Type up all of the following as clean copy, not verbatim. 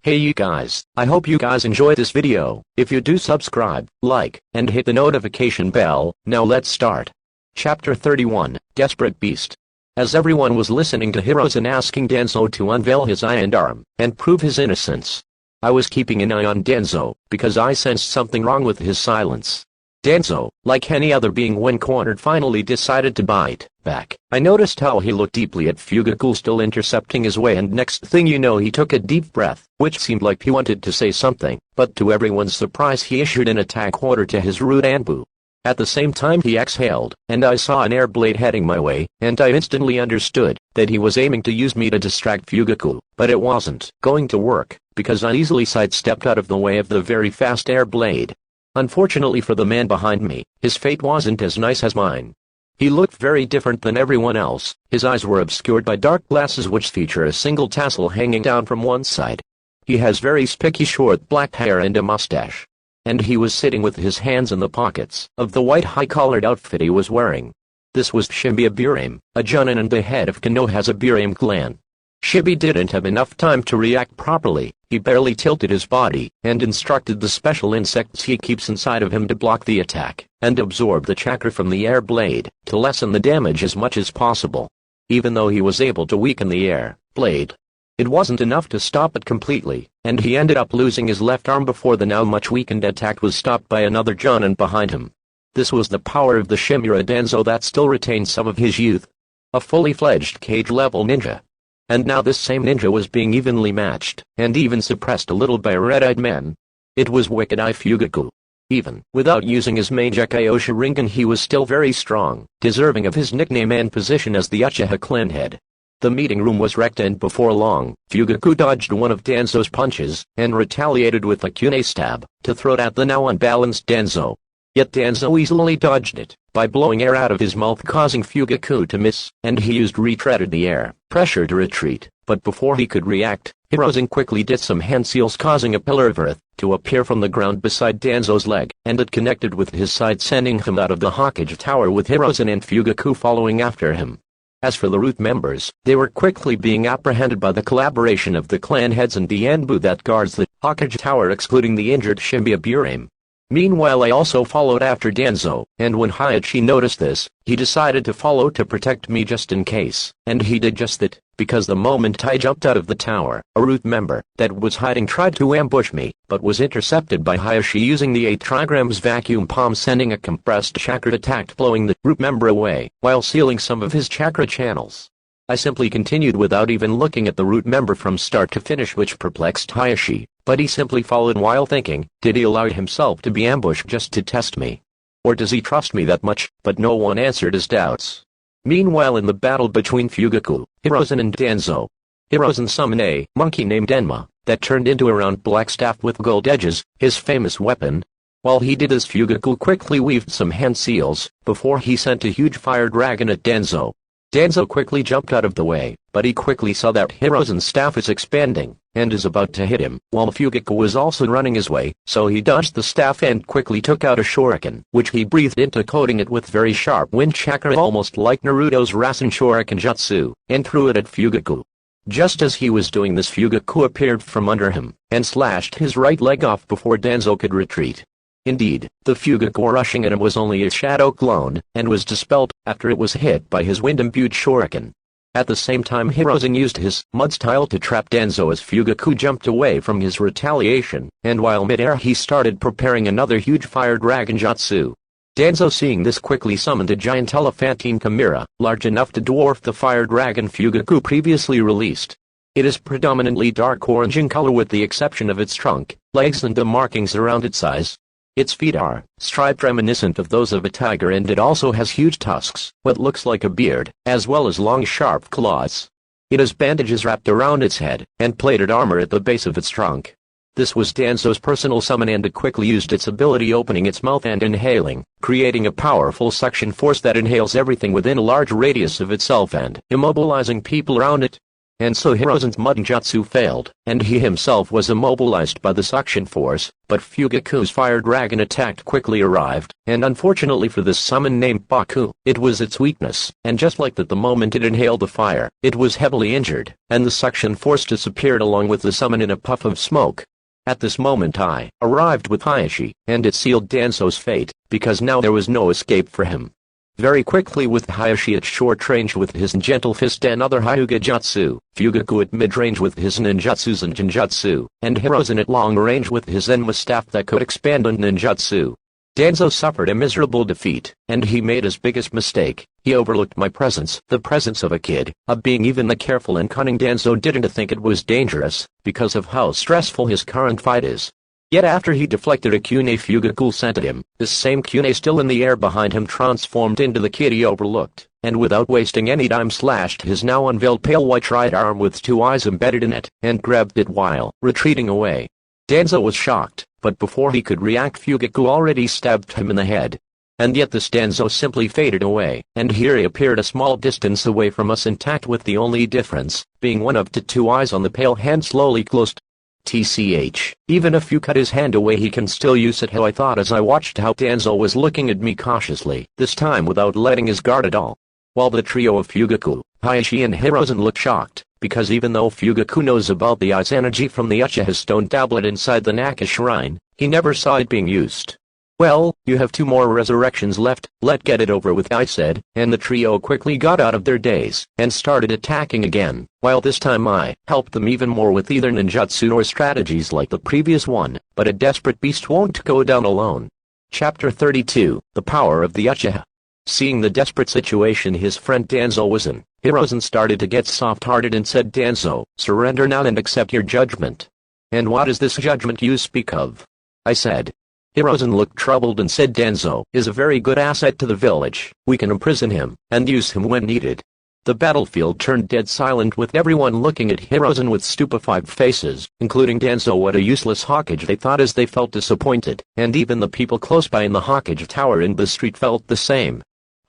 Hey you guys, I hope you guys enjoy this video. If you do, subscribe, like, and hit the notification bell. Now let's start. Chapter 31, Desperate Beast. As everyone was listening to Hiruzen asking Danzo to unveil his eye and arm, and prove his innocence, I was keeping an eye on Danzo, because I sensed something wrong with his silence. Danzo, like any other being when cornered, finally decided to bite back. I noticed how he looked deeply at Fugaku, still intercepting his way, and next thing you know he took a deep breath, which seemed like he wanted to say something, but to everyone's surprise he issued an attack order to his root Anbu. At the same time he exhaled, and I saw an air blade heading my way, and I instantly understood that he was aiming to use me to distract Fugaku, but it wasn't going to work, because I easily sidestepped out of the way of the very fast air blade. Unfortunately for the man behind me, his fate wasn't as nice as mine. He looked very different than everyone else. His eyes were obscured by dark glasses which feature a single tassel hanging down from one side. He has very spiky short black hair and a mustache. And he was sitting with his hands in the pockets of the white high-collared outfit he was wearing. This was Shibi Abiram, a Junin and the head of Konoha's Abiram clan. Shibi didn't have enough time to react properly. He barely tilted his body, and instructed the special insects he keeps inside of him to block the attack, and absorb the chakra from the air blade, to lessen the damage as much as possible. Even though he was able to weaken the air blade, it wasn't enough to stop it completely, and he ended up losing his left arm before the now much weakened attack was stopped by another Jonin behind him. This was the power of the Shimura Danzo that still retained some of his youth. A fully fledged cage-level ninja. And now this same ninja was being evenly matched, and even suppressed a little by a red-eyed man. It was Wicked Eye Fugaku. Even without using his main Gekyo Sharingan he was still very strong, deserving of his nickname and position as the Uchiha clan head. The meeting room was wrecked, and before long, Fugaku dodged one of Danzo's punches, and retaliated with a kune stab, to throw it at the now unbalanced Danzo. Yet Danzo easily dodged it, by blowing air out of his mouth causing Fugaku to miss, and he used retreaded the air pressure to retreat, but before he could react, Hiruzen quickly did some hand seals causing a pillar of earth to appear from the ground beside Danzo's leg, and it connected with his side sending him out of the Hokage tower with Hiruzen and Fugaku following after him. As for the root members, they were quickly being apprehended by the collaboration of the clan heads and the Anbu that guards the Hokage tower, excluding the injured Shibi Abiram. Meanwhile I also followed after Danzo, and when Heihachi noticed this, he decided to follow to protect me just in case, and he did just that, because the moment I jumped out of the tower, a root member that was hiding tried to ambush me, but was intercepted by Heihachi using the 8 trigrams vacuum palm, sending a compressed chakra attack blowing the root member away, while sealing some of his chakra channels. I simply continued without even looking at the root member from start to finish, which perplexed Heihachi, but he simply followed while thinking, did he allow himself to be ambushed just to test me? Or does he trust me that much? But no one answered his doubts. Meanwhile in the battle between Fugaku, Hiruzen and Danzo, Hiruzen summoned a monkey named Enma, that turned into a round black staff with gold edges, his famous weapon. While he did this, Fugaku quickly weaved some hand seals, before he sent a huge fire dragon at Danzo. Danzo quickly jumped out of the way, but he quickly saw that Hiruzen's staff is expanding, and is about to hit him, while Fugaku was also running his way, so he dodged the staff and quickly took out a shuriken, which he breathed into, coating it with very sharp wind chakra almost like Naruto's Rasen shuriken jutsu, and threw it at Fugaku. Just as he was doing this, Fugaku appeared from under him, and slashed his right leg off before Danzo could retreat. Indeed, the Fugaku rushing at him was only a shadow clone, and was dispelled after it was hit by his wind-imbued shuriken. At the same time Hiruzen used his mud style to trap Danzo as Fugaku jumped away from his retaliation, and while mid-air he started preparing another huge fire dragon jutsu. Danzo, seeing this, quickly summoned a giant elephantine chimera, large enough to dwarf the fire dragon Fugaku previously released. It is predominantly dark orange in color with the exception of its trunk, legs and the markings around its eyes. Its feet are striped, reminiscent of those of a tiger, and it also has huge tusks, what looks like a beard, as well as long sharp claws. It has bandages wrapped around its head, and plated armor at the base of its trunk. This was Danzo's personal summon, and it quickly used its ability, opening its mouth and inhaling, creating a powerful suction force that inhales everything within a large radius of itself and immobilizing people around it. and so Hirozen's Mudanjutsu failed, and he himself was immobilized by the suction force, but Fugaku's fire dragon attack quickly arrived, and unfortunately for this summon named Baku, it was its weakness, and just like that the moment it inhaled the fire, it was heavily injured, and the suction force disappeared along with the summon in a puff of smoke. At this moment I arrived with Hayashi, and it sealed Danzo's fate, because now there was no escape for him. Very quickly with Hayashi at short range with his gentle fist and other Hyuga Jutsu, Fugaku at mid-range with his ninjutsus and Jinjutsu, and Hirozen at long range with his Enma staff that could expand on ninjutsu. Danzo suffered a miserable defeat, and he made his biggest mistake. He overlooked my presence, the presence of a kid, a being even the careful and cunning Danzo didn't think it was dangerous, because of how stressful his current fight is. Yet after he deflected a Kune Fugaku sent at him, this same Kune still in the air behind him transformed into the kid he overlooked, and without wasting any time slashed his now unveiled pale white right arm with two eyes embedded in it, and grabbed it while retreating away. Danzo was shocked, but before he could react Fugaku already stabbed him in the head. And yet this Danzo simply faded away, and here he appeared a small distance away from us intact with the only difference, being one of the two eyes on the pale hand slowly closed. TCH, even if you cut his hand away he can still use it, how I thought as I watched how Danzo was looking at me cautiously, this time without letting his guard at all. While the trio of Fugaku, Hayashi and Hirozen looked shocked, because even though Fugaku knows about the Ice energy from the Uchiha stone tablet inside the Naka shrine, he never saw it being used. Well, you have 2 more resurrections left, let's get it over with, I said, and the trio quickly got out of their daze, and started attacking again, while this time I helped them even more with either ninjutsu or strategies like the previous one, but a desperate beast won't go down alone. Chapter 32, The Power of the Uchiha. Seeing the desperate situation his friend Danzo was in, Hirozen started to get soft-hearted and said, Danzo, surrender now and accept your judgment. And what is this judgment you speak of? I said. Hirozen looked troubled and said, Danzo is a very good asset to the village, we can imprison him, and use him when needed. The battlefield turned dead silent with everyone looking at Hirozen with stupefied faces, including Danzo. What a useless Hokage they thought as they felt disappointed, and even the people close by in the Hokage tower in the street felt the same.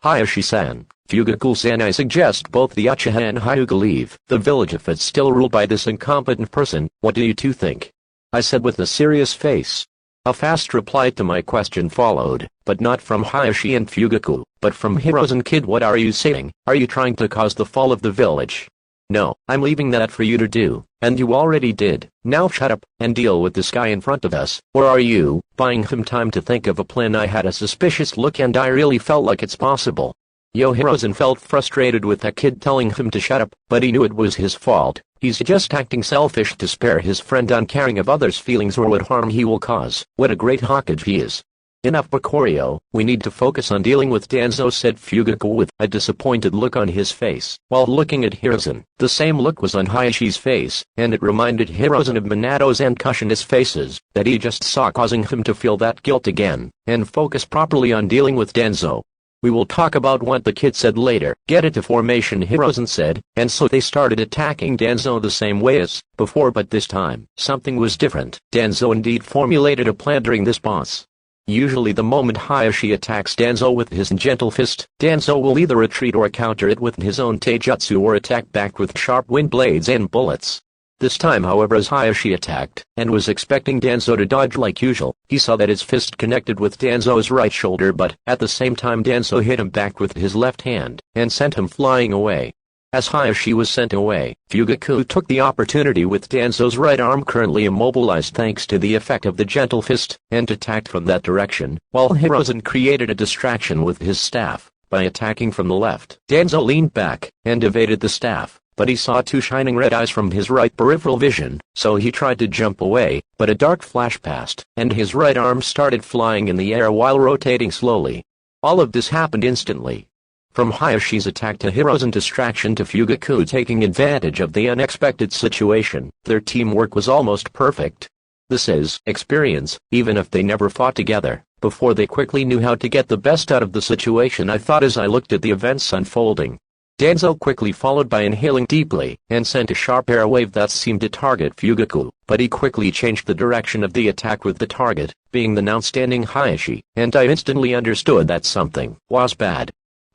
Hayashi-san, Fugaku-san, I suggest both the Uchiha and Hyuga leave the village if it's still ruled by this incompetent person. What do you two think? I said with a serious face. A fast reply to my question followed, but not from Hayashi and Fugaku, but from Hirozen. Kid, what are you saying? Are you trying to cause the fall of the village? No, I'm leaving that for you to do, and you already did. Now shut up, and deal with this guy in front of us, or are you buying him time to think of a plan? I had a suspicious look and I really felt like it's possible. Hirozen felt frustrated with that kid telling him to shut up, but he knew it was his fault. He's just acting selfish to spare his friend uncaring of others' feelings or what harm he will cause. What a great Hokage he is. Enough Bakurio, we need to focus on dealing with Danzo, said Fugaku with a disappointed look on his face, while looking at Hirozen. The same look was on Hayashi's face, and it reminded Hirozen of Minato's and Kushina's faces, that he just saw, causing him to feel that guilt again, and focus properly on dealing with Danzo. We will talk about what the kid said later. Get into formation, Hirozen said, and so they started attacking Danzo the same way as before, but this time, something was different. Danzo indeed formulated a plan during this boss. Usually the moment Hayashi attacks Danzo with his gentle fist, Danzo will either retreat or counter it with his own taijutsu or attack back with sharp wind blades and bullets. This time, however, as Hayashi attacked, and was expecting Danzo to dodge like usual, he saw that his fist connected with Danzo's right shoulder, but at the same time Danzo hit him back with his left hand, and sent him flying away. As Hayashi was sent away, Fugaku took the opportunity with Danzo's right arm currently immobilized thanks to the effect of the gentle fist, and attacked from that direction, while Hirozen created a distraction with his staff by attacking from the left. Danzo leaned back and evaded the staff, but he saw 2 shining red eyes from his right peripheral vision, so he tried to jump away, but a dark flash passed, and his right arm started flying in the air while rotating slowly. All of this happened instantly. From Hayashi's attack to Hirozen's distraction to Fugaku taking advantage of the unexpected situation, their teamwork was almost perfect. This is experience, even if they never fought together before. They quickly knew how to get the best out of the situation, I thought as I looked at the events unfolding. Danzo quickly followed by inhaling deeply, and sent a sharp air wave that seemed to target Fugaku, but he quickly changed the direction of the attack with the target being the now standing Hayashi, and I instantly understood that something was bad.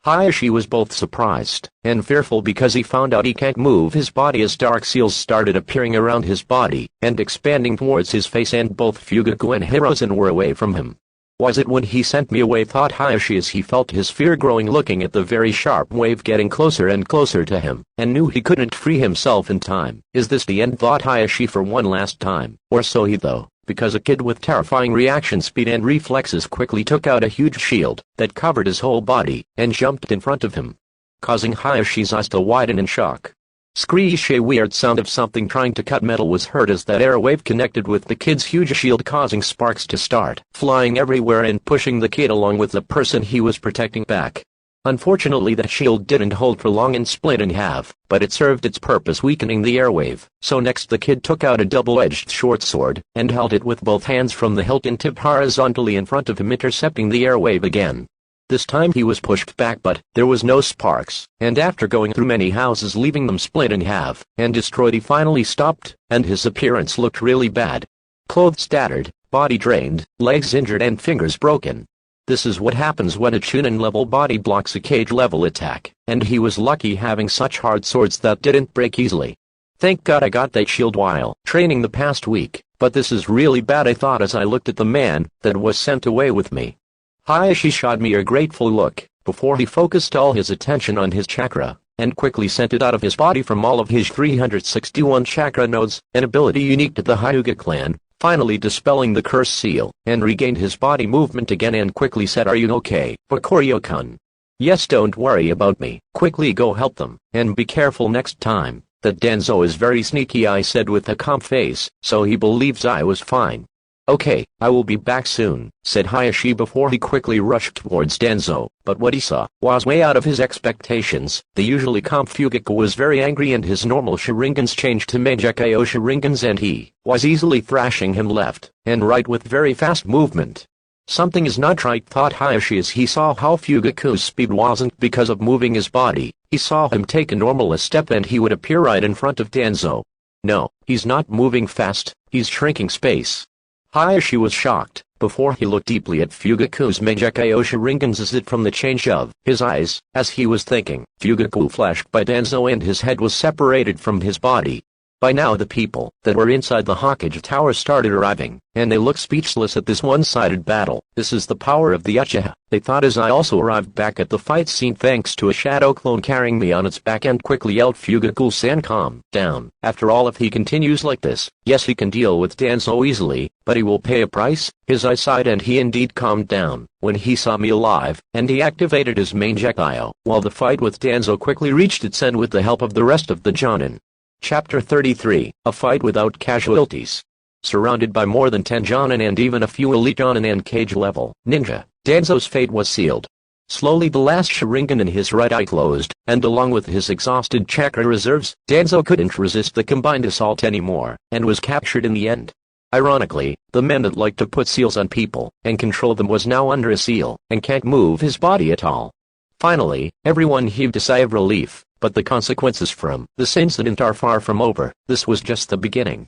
Hayashi was both surprised and fearful because he found out he can't move his body as dark seals started appearing around his body and expanding towards his face, and both Fugaku and Hirozen were away from him. Was it when he sent me away, thought Hayashi as he felt his fear growing, looking at the very sharp wave getting closer and closer to him, and knew he couldn't free himself in time. Is this the end, thought Hayashi for one last time, or so he thought, because a kid with terrifying reaction speed and reflexes quickly took out a huge shield that covered his whole body and jumped in front of him, causing Hayashi's eyes to widen in shock. Screesh, a weird sound of something trying to cut metal was heard as that air wave connected with the kid's huge shield, causing sparks to start flying everywhere and pushing the kid along with the person he was protecting back. Unfortunately, the shield didn't hold for long and split in half, but it served its purpose, weakening the airwave. So next the kid took out a double-edged short sword and held it with both hands from the hilt and tipped horizontally in front of him, intercepting the airwave again. This time he was pushed back, but there was no sparks, and after going through many houses leaving them split in half and destroyed, he finally stopped, and his appearance looked really bad. Clothes tattered, body drained, legs injured and fingers broken. This is what happens when a Chunin-level body blocks a Cage-level attack, and he was lucky having such hard swords that didn't break easily. Thank God I got that shield while training the past week, but this is really bad, I thought as I looked at the man that was sent away with me. Hayashi shot me a grateful look, before he focused all his attention on his chakra, and quickly sent it out of his body from all of his 361 chakra nodes, an ability unique to the Hyuga clan, finally dispelling the curse seal, and regained his body movement again and quickly said, "Are you okay, Bakuryo-kun?" "Yes, don't worry about me, quickly go help them, and be careful next time. That Danzo is very sneaky," I said with a calm face, so he believes I was fine. "Okay, I will be back soon," said Hayashi before he quickly rushed towards Danzo, but what he saw was way out of his expectations. The usually calm Fugaku was very angry and his normal Sharingans changed to Mangekyo Sharingans, and he was easily thrashing him left and right with very fast movement. Something is not right, thought Hayashi as he saw how Fugaku's speed wasn't because of moving his body. He saw him take a normal step and he would appear right in front of Danzo. No, he's not moving fast, he's shrinking space. Hayashi was shocked, before he looked deeply at Fugaku's Mangekyo Sharingans as it from the change of his eyes. As he was thinking, Fugaku flashed by Danzo and his head was separated from his body. By now the people that were inside the Hokage Tower started arriving, and they looked speechless at this one-sided battle. This is the power of the Uchiha, they thought as I also arrived back at the fight scene thanks to a shadow clone carrying me on its back, and quickly yelled, "Fugaku-san, calm down. After all, if he continues like this, yes, he can deal with Danzo easily, but he will pay a price." His eyes sighed and he indeed calmed down when he saw me alive, and he activated his Mangekyo, while the fight with Danzo quickly reached its end with the help of the rest of the Jonin. Chapter 33, A Fight Without Casualties. Surrounded by more than 10 Jonin and even a few elite Jonin and Cage-level ninja, Danzo's fate was sealed. Slowly the last Sharingan in his right eye closed, and along with his exhausted chakra reserves, Danzo couldn't resist the combined assault anymore, and was captured in the end. Ironically, the man that liked to put seals on people and control them was now under a seal, and can't move his body at all. Finally, everyone heaved a sigh of relief. But the consequences from this incident are far from over. This was just the beginning.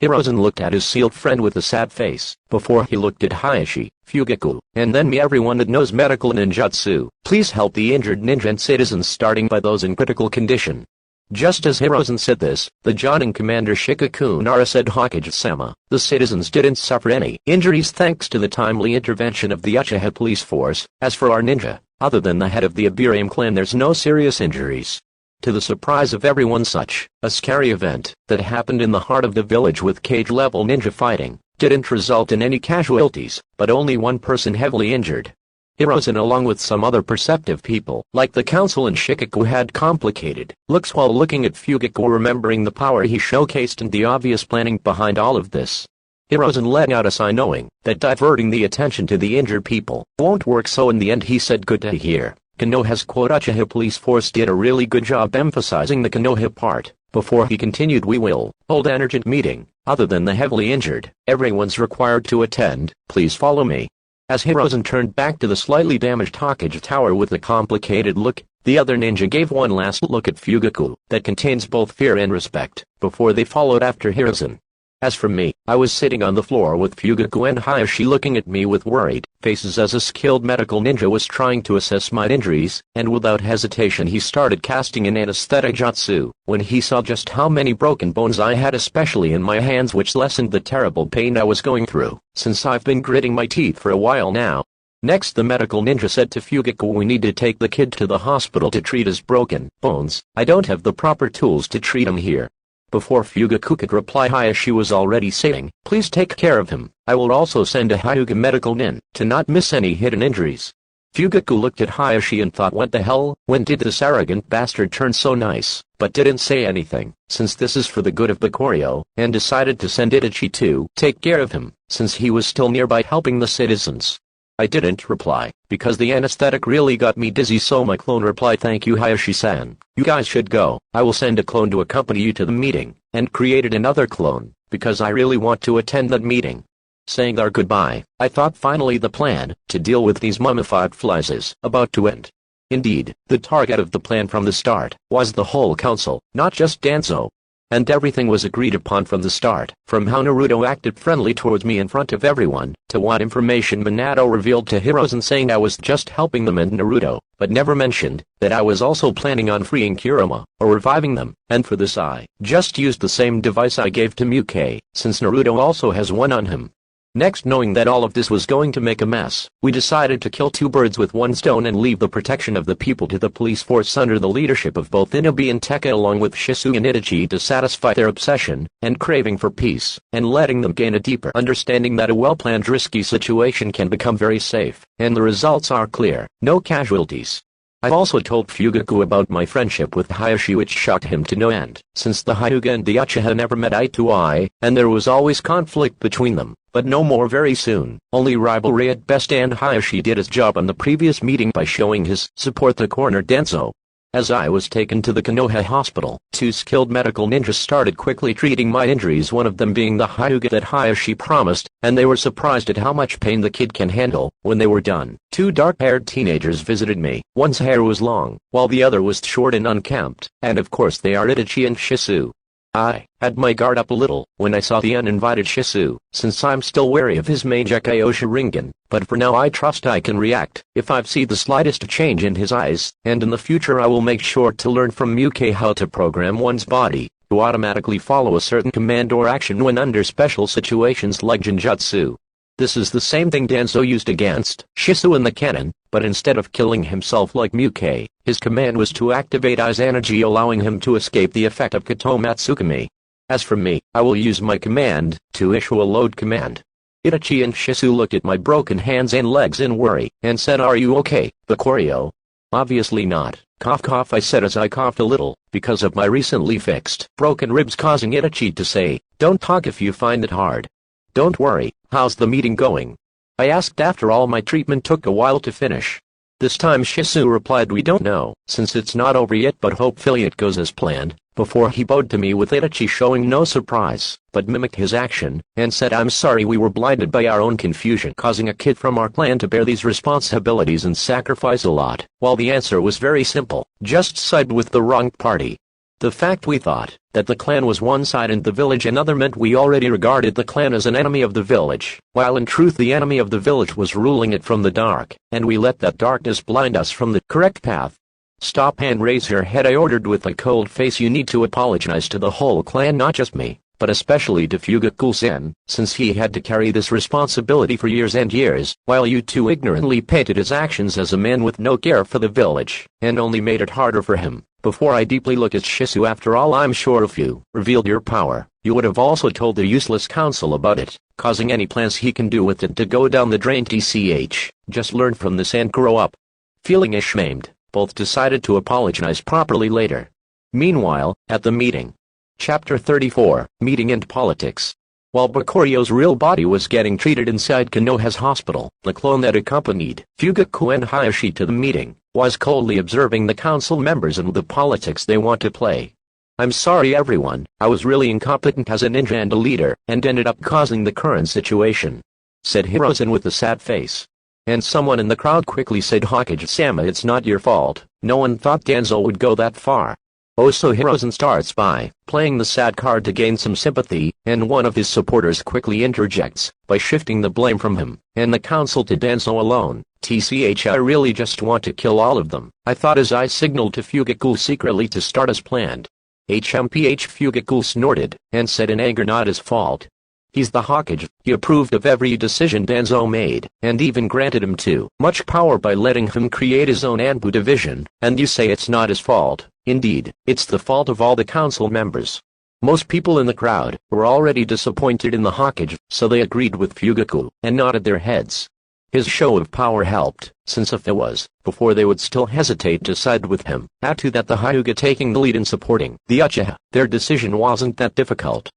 Hirozen looked at his sealed friend with a sad face, before he looked at Hayashi, Fugaku, and then me. Everyone that knows medical ninjutsu, please help the injured ninja and citizens, starting by those in critical condition. Just as Hirozen said this, the Jonin commander Shikaku Nara said, "Hokage-sama, the citizens didn't suffer any injuries thanks to the timely intervention of the Uchiha police force. As for our ninja, other than the head of the Iberium clan, there's no serious injuries." To the surprise of everyone, such a scary event that happened in the heart of the village with Cage-level ninja fighting didn't result in any casualties, but only one person heavily injured. Hirozen, along with some other perceptive people like the council and Shikaku, had complicated looks while looking at Fugaku, remembering the power he showcased and the obvious planning behind all of this. Hirozen let out a sigh, knowing that diverting the attention to the injured people won't work, so in the end he said, "Good to hear. Konoha's Uchiha police force did a really good job," emphasizing the Konoha part. Before he continued, "We will hold an urgent meeting. Other than the heavily injured, everyone's required to attend. Please follow me." As Hirozen turned back to the slightly damaged Hokage Tower with a complicated look, the other ninja gave one last look at Fugaku that contains both fear and respect, before they followed after Hirozen. As for me, I was sitting on the floor with Fugaku and Hayashi looking at me with worried faces as a skilled medical ninja was trying to assess my injuries, and without hesitation he started casting an anesthetic jutsu, when he saw just how many broken bones I had, especially in my hands, which lessened the terrible pain I was going through, since I've been gritting my teeth for a while now. Next, the medical ninja said to Fugaku, we need to take the kid to the hospital to treat his broken bones. I don't have the proper tools to treat him here. Before Fugaku could reply, Hayashi was already saying, please take care of him. I will also send a Hyuga medical nin to not miss any hidden injuries. Fugaku looked at Hayashi and thought, what the hell, when did this arrogant bastard turn so nice, but didn't say anything, since this is for the good of Bakurio, and decided to send Itachi to take care of him, since he was still nearby helping the citizens. I didn't reply, because the anesthetic really got me dizzy, so my clone replied, thank you Hayashi-san, you guys should go. I will send a clone to accompany you to the meeting, and created another clone, because I really want to attend that meeting. Saying our goodbye, I thought finally the plan to deal with these mummified flies is about to end. Indeed, the target of the plan from the start was the whole council, not just Danzo. And everything was agreed upon from the start, from how Naruto acted friendly towards me in front of everyone, to what information Minato revealed to Hiruzen saying I was just helping them and Naruto, but never mentioned that I was also planning on freeing Kurama, or reviving them, and for this I just used the same device I gave to Muke, since Naruto also has one on him. Next, knowing that all of this was going to make a mess, we decided to kill two birds with one stone and leave the protection of the people to the police force under the leadership of both Inobi and Tekka, along with Shisu and Itachi, to satisfy their obsession and craving for peace, and letting them gain a deeper understanding that a well-planned risky situation can become very safe, and the results are clear, no casualties. I've also told Fugaku about my friendship with Hayashi, which shocked him to no end, since the Hyuga and the Uchiha never met eye to eye, and there was always conflict between them, but no more very soon, only rivalry at best, and Hayashi did his job on the previous meeting by showing his support to corner Danzo. As I was taken to the Konoha hospital, two skilled medical ninjas started quickly treating my injuries, one of them being the Hyuga that Hayashi promised, and they were surprised at how much pain the kid can handle. When they were done, two dark-haired teenagers visited me. One's hair was long, while the other was short and unkempt, and of course they are Itachi and Shisu. I had my guard up a little when I saw the uninvited Shisu, since I'm still wary of his Mangekyo Sharingan, but for now I trust I can react if I see the slightest change in his eyes, and in the future I will make sure to learn from Muke how to program one's body to automatically follow a certain command or action when under special situations like Genjutsu. This is the same thing Danzo used against Shisu in the canon, but instead of killing himself like Muke, his command was to activate Ai's energy, allowing him to escape the effect of Kotomatsukami. As for me, I will use my command to issue a load command. Itachi and Shisu looked at my broken hands and legs in worry, and said, are you okay, Bakurio? Obviously not. Cough cough, I said as I coughed a little, because of my recently fixed broken ribs, causing Itachi to say, don't talk if you find it hard. Don't worry, how's the meeting going? I asked after all my treatment took a while to finish. This time Shisu replied, we don't know, since it's not over yet, but hopefully it goes as planned, before he bowed to me with Itachi showing no surprise, but mimicked his action, and said, I'm sorry we were blinded by our own confusion, causing a kid from our clan to bear these responsibilities and sacrifice a lot, while the answer was very simple, just side with the wrong party. The fact we thought that the clan was one side and the village another meant we already regarded the clan as an enemy of the village, while in truth the enemy of the village was ruling it from the dark, and we let that darkness blind us from the correct path. Stop and raise your head, I ordered with a cold face. You need to apologize to the whole clan, not just me, but especially to Fugaku-sen, since he had to carry this responsibility for years and years, while you two ignorantly painted his actions as a man with no care for the village, and only made it harder for him. Before I deeply look at Shisu, after all, I'm sure if you revealed your power, you would have also told the useless council about it, causing any plans he can do with it to go down the drain. TCH, just learn from this and grow up. Feeling ashamed, both decided to apologize properly later. Meanwhile, at the meeting. Chapter 34, Meeting and Politics. While Bakurio's real body was getting treated inside Konoha's hospital, the clone that accompanied Fugaku and Hayashi to the meeting was coldly observing the council members and the politics they want to play. I'm sorry everyone, I was really incompetent as a ninja and a leader, and ended up causing the current situation, said Hiruzen with a sad face. And someone in the crowd quickly said, Hokage-sama, it's not your fault, no one thought Danzo would go that far. So Hirozen starts by playing the sad card to gain some sympathy, and one of his supporters quickly interjects by shifting the blame from him and the council to Danzo alone. TCH, I really just want to kill all of them, I thought as I signaled to Fugaku secretly to start as planned. HMPH Fugaku snorted and said in anger, not his fault. He's the Hokage. He approved of every decision Danzo made, and even granted him too much power by letting him create his own Anbu division, and you say it's not his fault. Indeed, it's the fault of all the council members. Most people in the crowd were already disappointed in the Hokage, so they agreed with Fugaku and nodded their heads. His show of power helped, since if it was before they would still hesitate to side with him. Add to that the Hyuga taking the lead in supporting the Uchiha, their decision wasn't that difficult.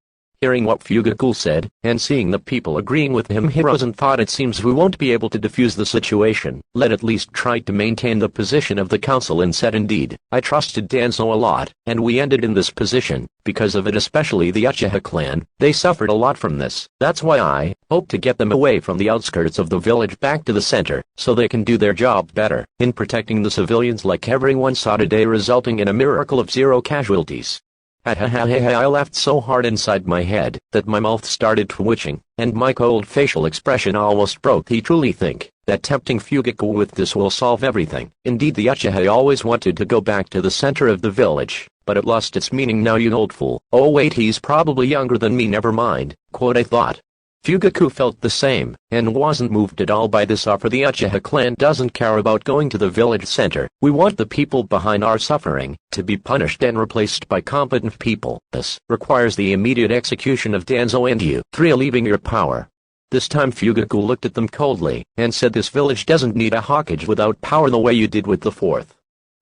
Hearing what Fugaku said, and seeing the people agreeing with him, Hirozen thought it seems we won't be able to defuse the situation. Let at least try to maintain the position of the council, and said indeed, I trusted Danzo a lot, and we ended in this position, because of it, especially the Uchiha clan. They suffered a lot from this. That's why I hope to get them away from the outskirts of the village back to the center, so they can do their job better in protecting the civilians like everyone saw today, resulting in a miracle of 0 casualties. I laughed so hard inside my head that my mouth started twitching, and my cold facial expression almost broke. He truly think that tempting Fugaku with this will solve everything. Indeed, the Uchiha always wanted to go back to the center of the village, but it lost its meaning now, you old fool. Oh wait, he's probably younger than me, never mind, quote, I thought. Fugaku felt the same, and wasn't moved at all by this offer. The Uchiha clan doesn't care about going to the village center. We want the people behind our suffering to be punished and replaced by competent people. This requires the immediate execution of Danzo and you 3 leaving your power. This time Fugaku looked at them coldly, and said this village doesn't need a Hokage without power the way you did with the 4th.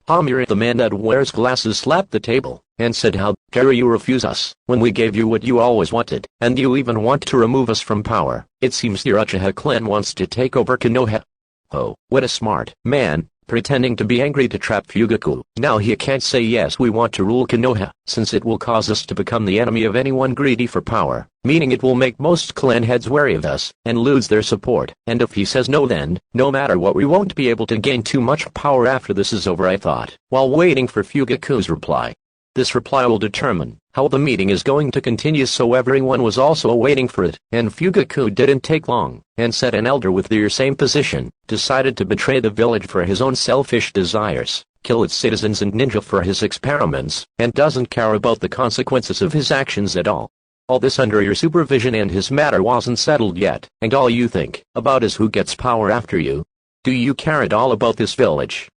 Hamir, the man that wears glasses, slapped the table, and said, how dare you refuse us, when we gave you what you always wanted, and you even want to remove us from power. It seems your Uchiha clan wants to take over Konoha. Oh, what a smart man, pretending to be angry to trap Fugaku. Now he can't say yes, we want to rule Konoha, since it will cause us to become the enemy of anyone greedy for power, meaning it will make most clan heads wary of us, and lose their support, and if he says no, then, no matter what, we won't be able to gain too much power after this is over, I thought, while waiting for Fugaku's reply. This reply will determine how the meeting is going to continue, so everyone was also waiting for it, and Fugaku didn't take long, and said an elder with their same position decided to betray the village for his own selfish desires, kill its citizens and ninja for his experiments, and doesn't care about the consequences of his actions at all. All this under your supervision, and his matter wasn't settled yet, and all you think about is who gets power after you. Do you care at all about this village?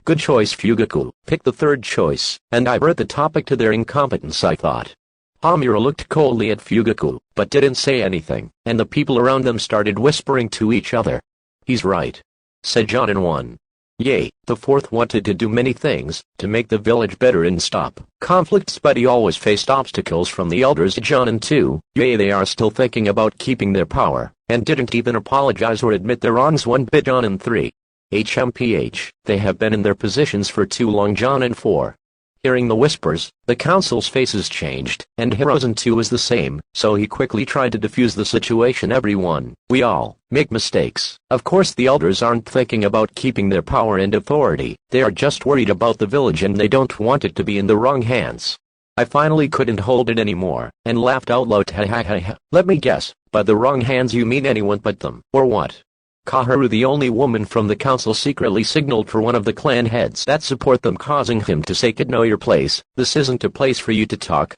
Good choice, Fugaku. Pick the 3rd choice, and I brought the topic to their incompetence, I thought. Hamura looked coldly at Fugaku, but didn't say anything, and the people around them started whispering to each other. He's right, said John in one. Yay, the 4th wanted to do many things to make the village better and stop conflicts, but he always faced obstacles from the elders. John in 2, yay, they are still thinking about keeping their power, and didn't even apologize or admit their wrongs one bit. John in 3. HMPH, they have been in their positions for too long. John in 4. Hearing the whispers, the council's faces changed, and Hirozen too was the same, so he quickly tried to defuse the situation. Everyone, we all make mistakes. Of course the elders aren't thinking about keeping their power and authority, they are just worried about the village and they don't want it to be in the wrong hands. I finally couldn't hold it anymore, and laughed out loud. Let me guess, by the wrong hands you mean anyone but them, or what? Kaharu, the only woman from the council, secretly signaled for one of the clan heads that support them, causing him to say, "Kid, know your place, this isn't a place for you to talk."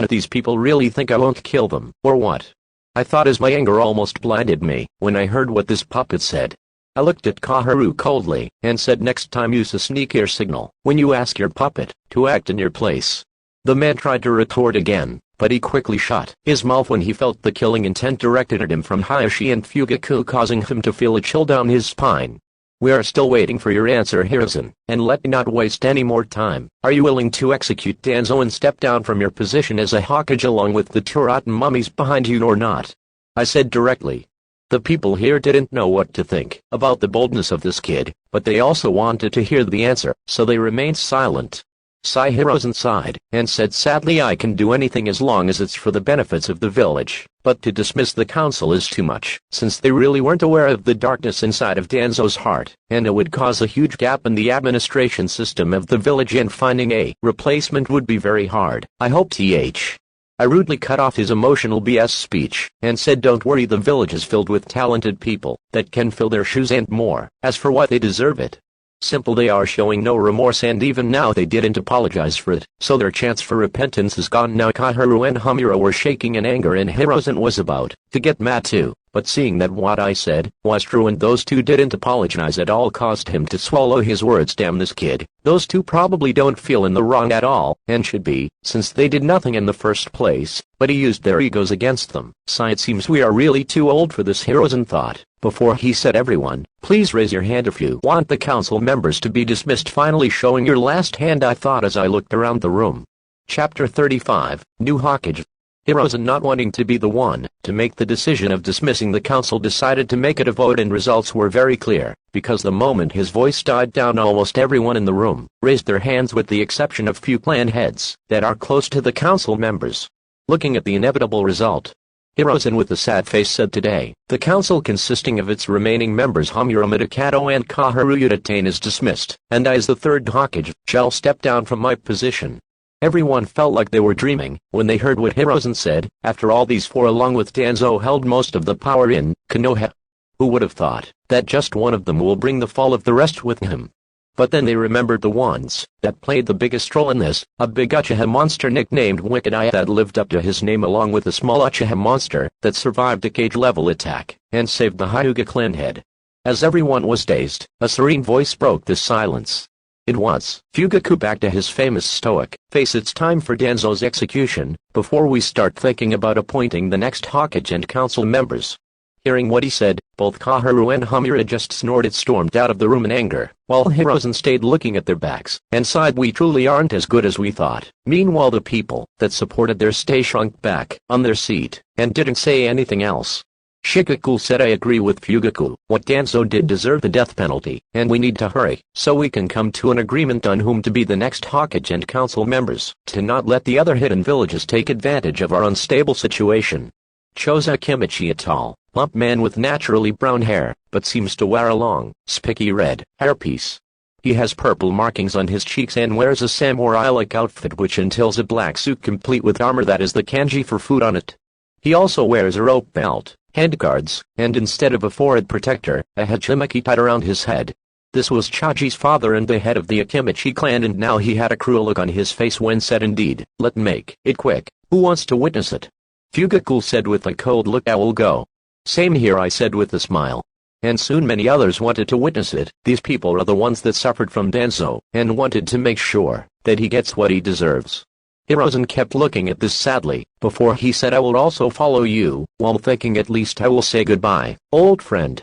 These people really think I won't kill them, or what? I thought as my anger almost blinded me when I heard what this puppet said. I looked at Kaharu coldly, and said, next time use a sneak ear signal when you ask your puppet to act in your place. The man tried to retort again, but he quickly shut his mouth when he felt the killing intent directed at him from Hayashi and Fugaku, causing him to feel a chill down his spine. We are still waiting for your answer, Hirozen, and let me not waste any more time. Are you willing to execute Danzo and step down from your position as a Hokage along with the Turatan mummies behind you, or not? I said directly. The people here didn't know what to think about the boldness of this kid, but they also wanted to hear the answer, so they remained silent. Sai Hirozen sighed, and said sadly, I can do anything as long as it's for the benefits of the village, but to dismiss the council is too much, since they really weren't aware of the darkness inside of Danzo's heart, and it would cause a huge gap in the administration system of the village, and finding a replacement would be very hard. I hope th. I rudely cut off his emotional BS speech, and said don't worry, the village is filled with talented people that can fill their shoes and more. As for what they deserve it. Simple, they are showing no remorse, and even now they didn't apologize for it, so their chance for repentance is gone now. Kaharu and Hamura were shaking in anger, and Hirozen was about to get mad too, but seeing that what I said was true and those two didn't apologize at all caused him to swallow his words. Damn this kid, those two probably don't feel in the wrong at all, and should be, since they did nothing in the first place, but he used their egos against them. So it seems we are really too old for this, Hirozen thought. Before he said, everyone, please raise your hand if you want the council members to be dismissed. Finally showing your last hand, I thought as I looked around the room. Chapter 35, New Hokage. Hirozen, not wanting to be the one to make the decision of dismissing the council, decided to make it a vote, and results were very clear, because the moment his voice died down, almost everyone in the room raised their hands with the exception of few clan heads that are close to the council members. Looking at the inevitable result, Hirozen with a sad face said, today, the council consisting of its remaining members Hamura, Midakato and Kaharu Udatane is dismissed, and I as the third Hokage shall step down from my position. Everyone felt like they were dreaming when they heard what Hirozen said. After all, these four along with Danzo held most of the power in Konoha. Who would have thought that just one of them will bring the fall of the rest with him? But then they remembered the ones that played the biggest role in this, a big Uchiha monster nicknamed Wicked Eye that lived up to his name, along with a small Uchiha monster that survived a cage-level attack and saved the Hyuga clan head. As everyone was dazed, a serene voice broke the silence. It was Fugaku, back to his famous stoic face. It's time for Danzo's execution, before we start thinking about appointing the next Hokage and council members. Hearing what he said, both Kaharu and Hamura just snorted, stormed out of the room in anger, while Hirozen stayed looking at their backs and sighed, we truly aren't as good as we thought. Meanwhile, the people that supported their stay shrunk back on their seat and didn't say anything else. Shikaku said, I agree with Fugaku, what Danzo did deserve the death penalty, and we need to hurry, so we can come to an agreement on whom to be the next Hokage and council members, to not let the other hidden villages take advantage of our unstable situation. Choza Kimichi, a tall, plump man with naturally brown hair, but seems to wear a long, spiky red hairpiece. He has purple markings on his cheeks and wears a samurai-like outfit which entails a black suit complete with armor that is the kanji for food on it. He also wears a rope belt, handguards, and instead of a forehead protector, a hachimaki tied around his head. This was Chaji's father and the head of the Akimichi clan, and now he had a cruel look on his face when said, indeed, let's make it quick. Who wants to witness it? Fugaku said with a cold look. I will go. Same here, I said with a smile. And soon many others wanted to witness it. These people are the ones that suffered from Danzo, and wanted to make sure that he gets what he deserves. Hirozen kept looking at this sadly, before he said, I will also follow you, while thinking, at least I will say goodbye, old friend.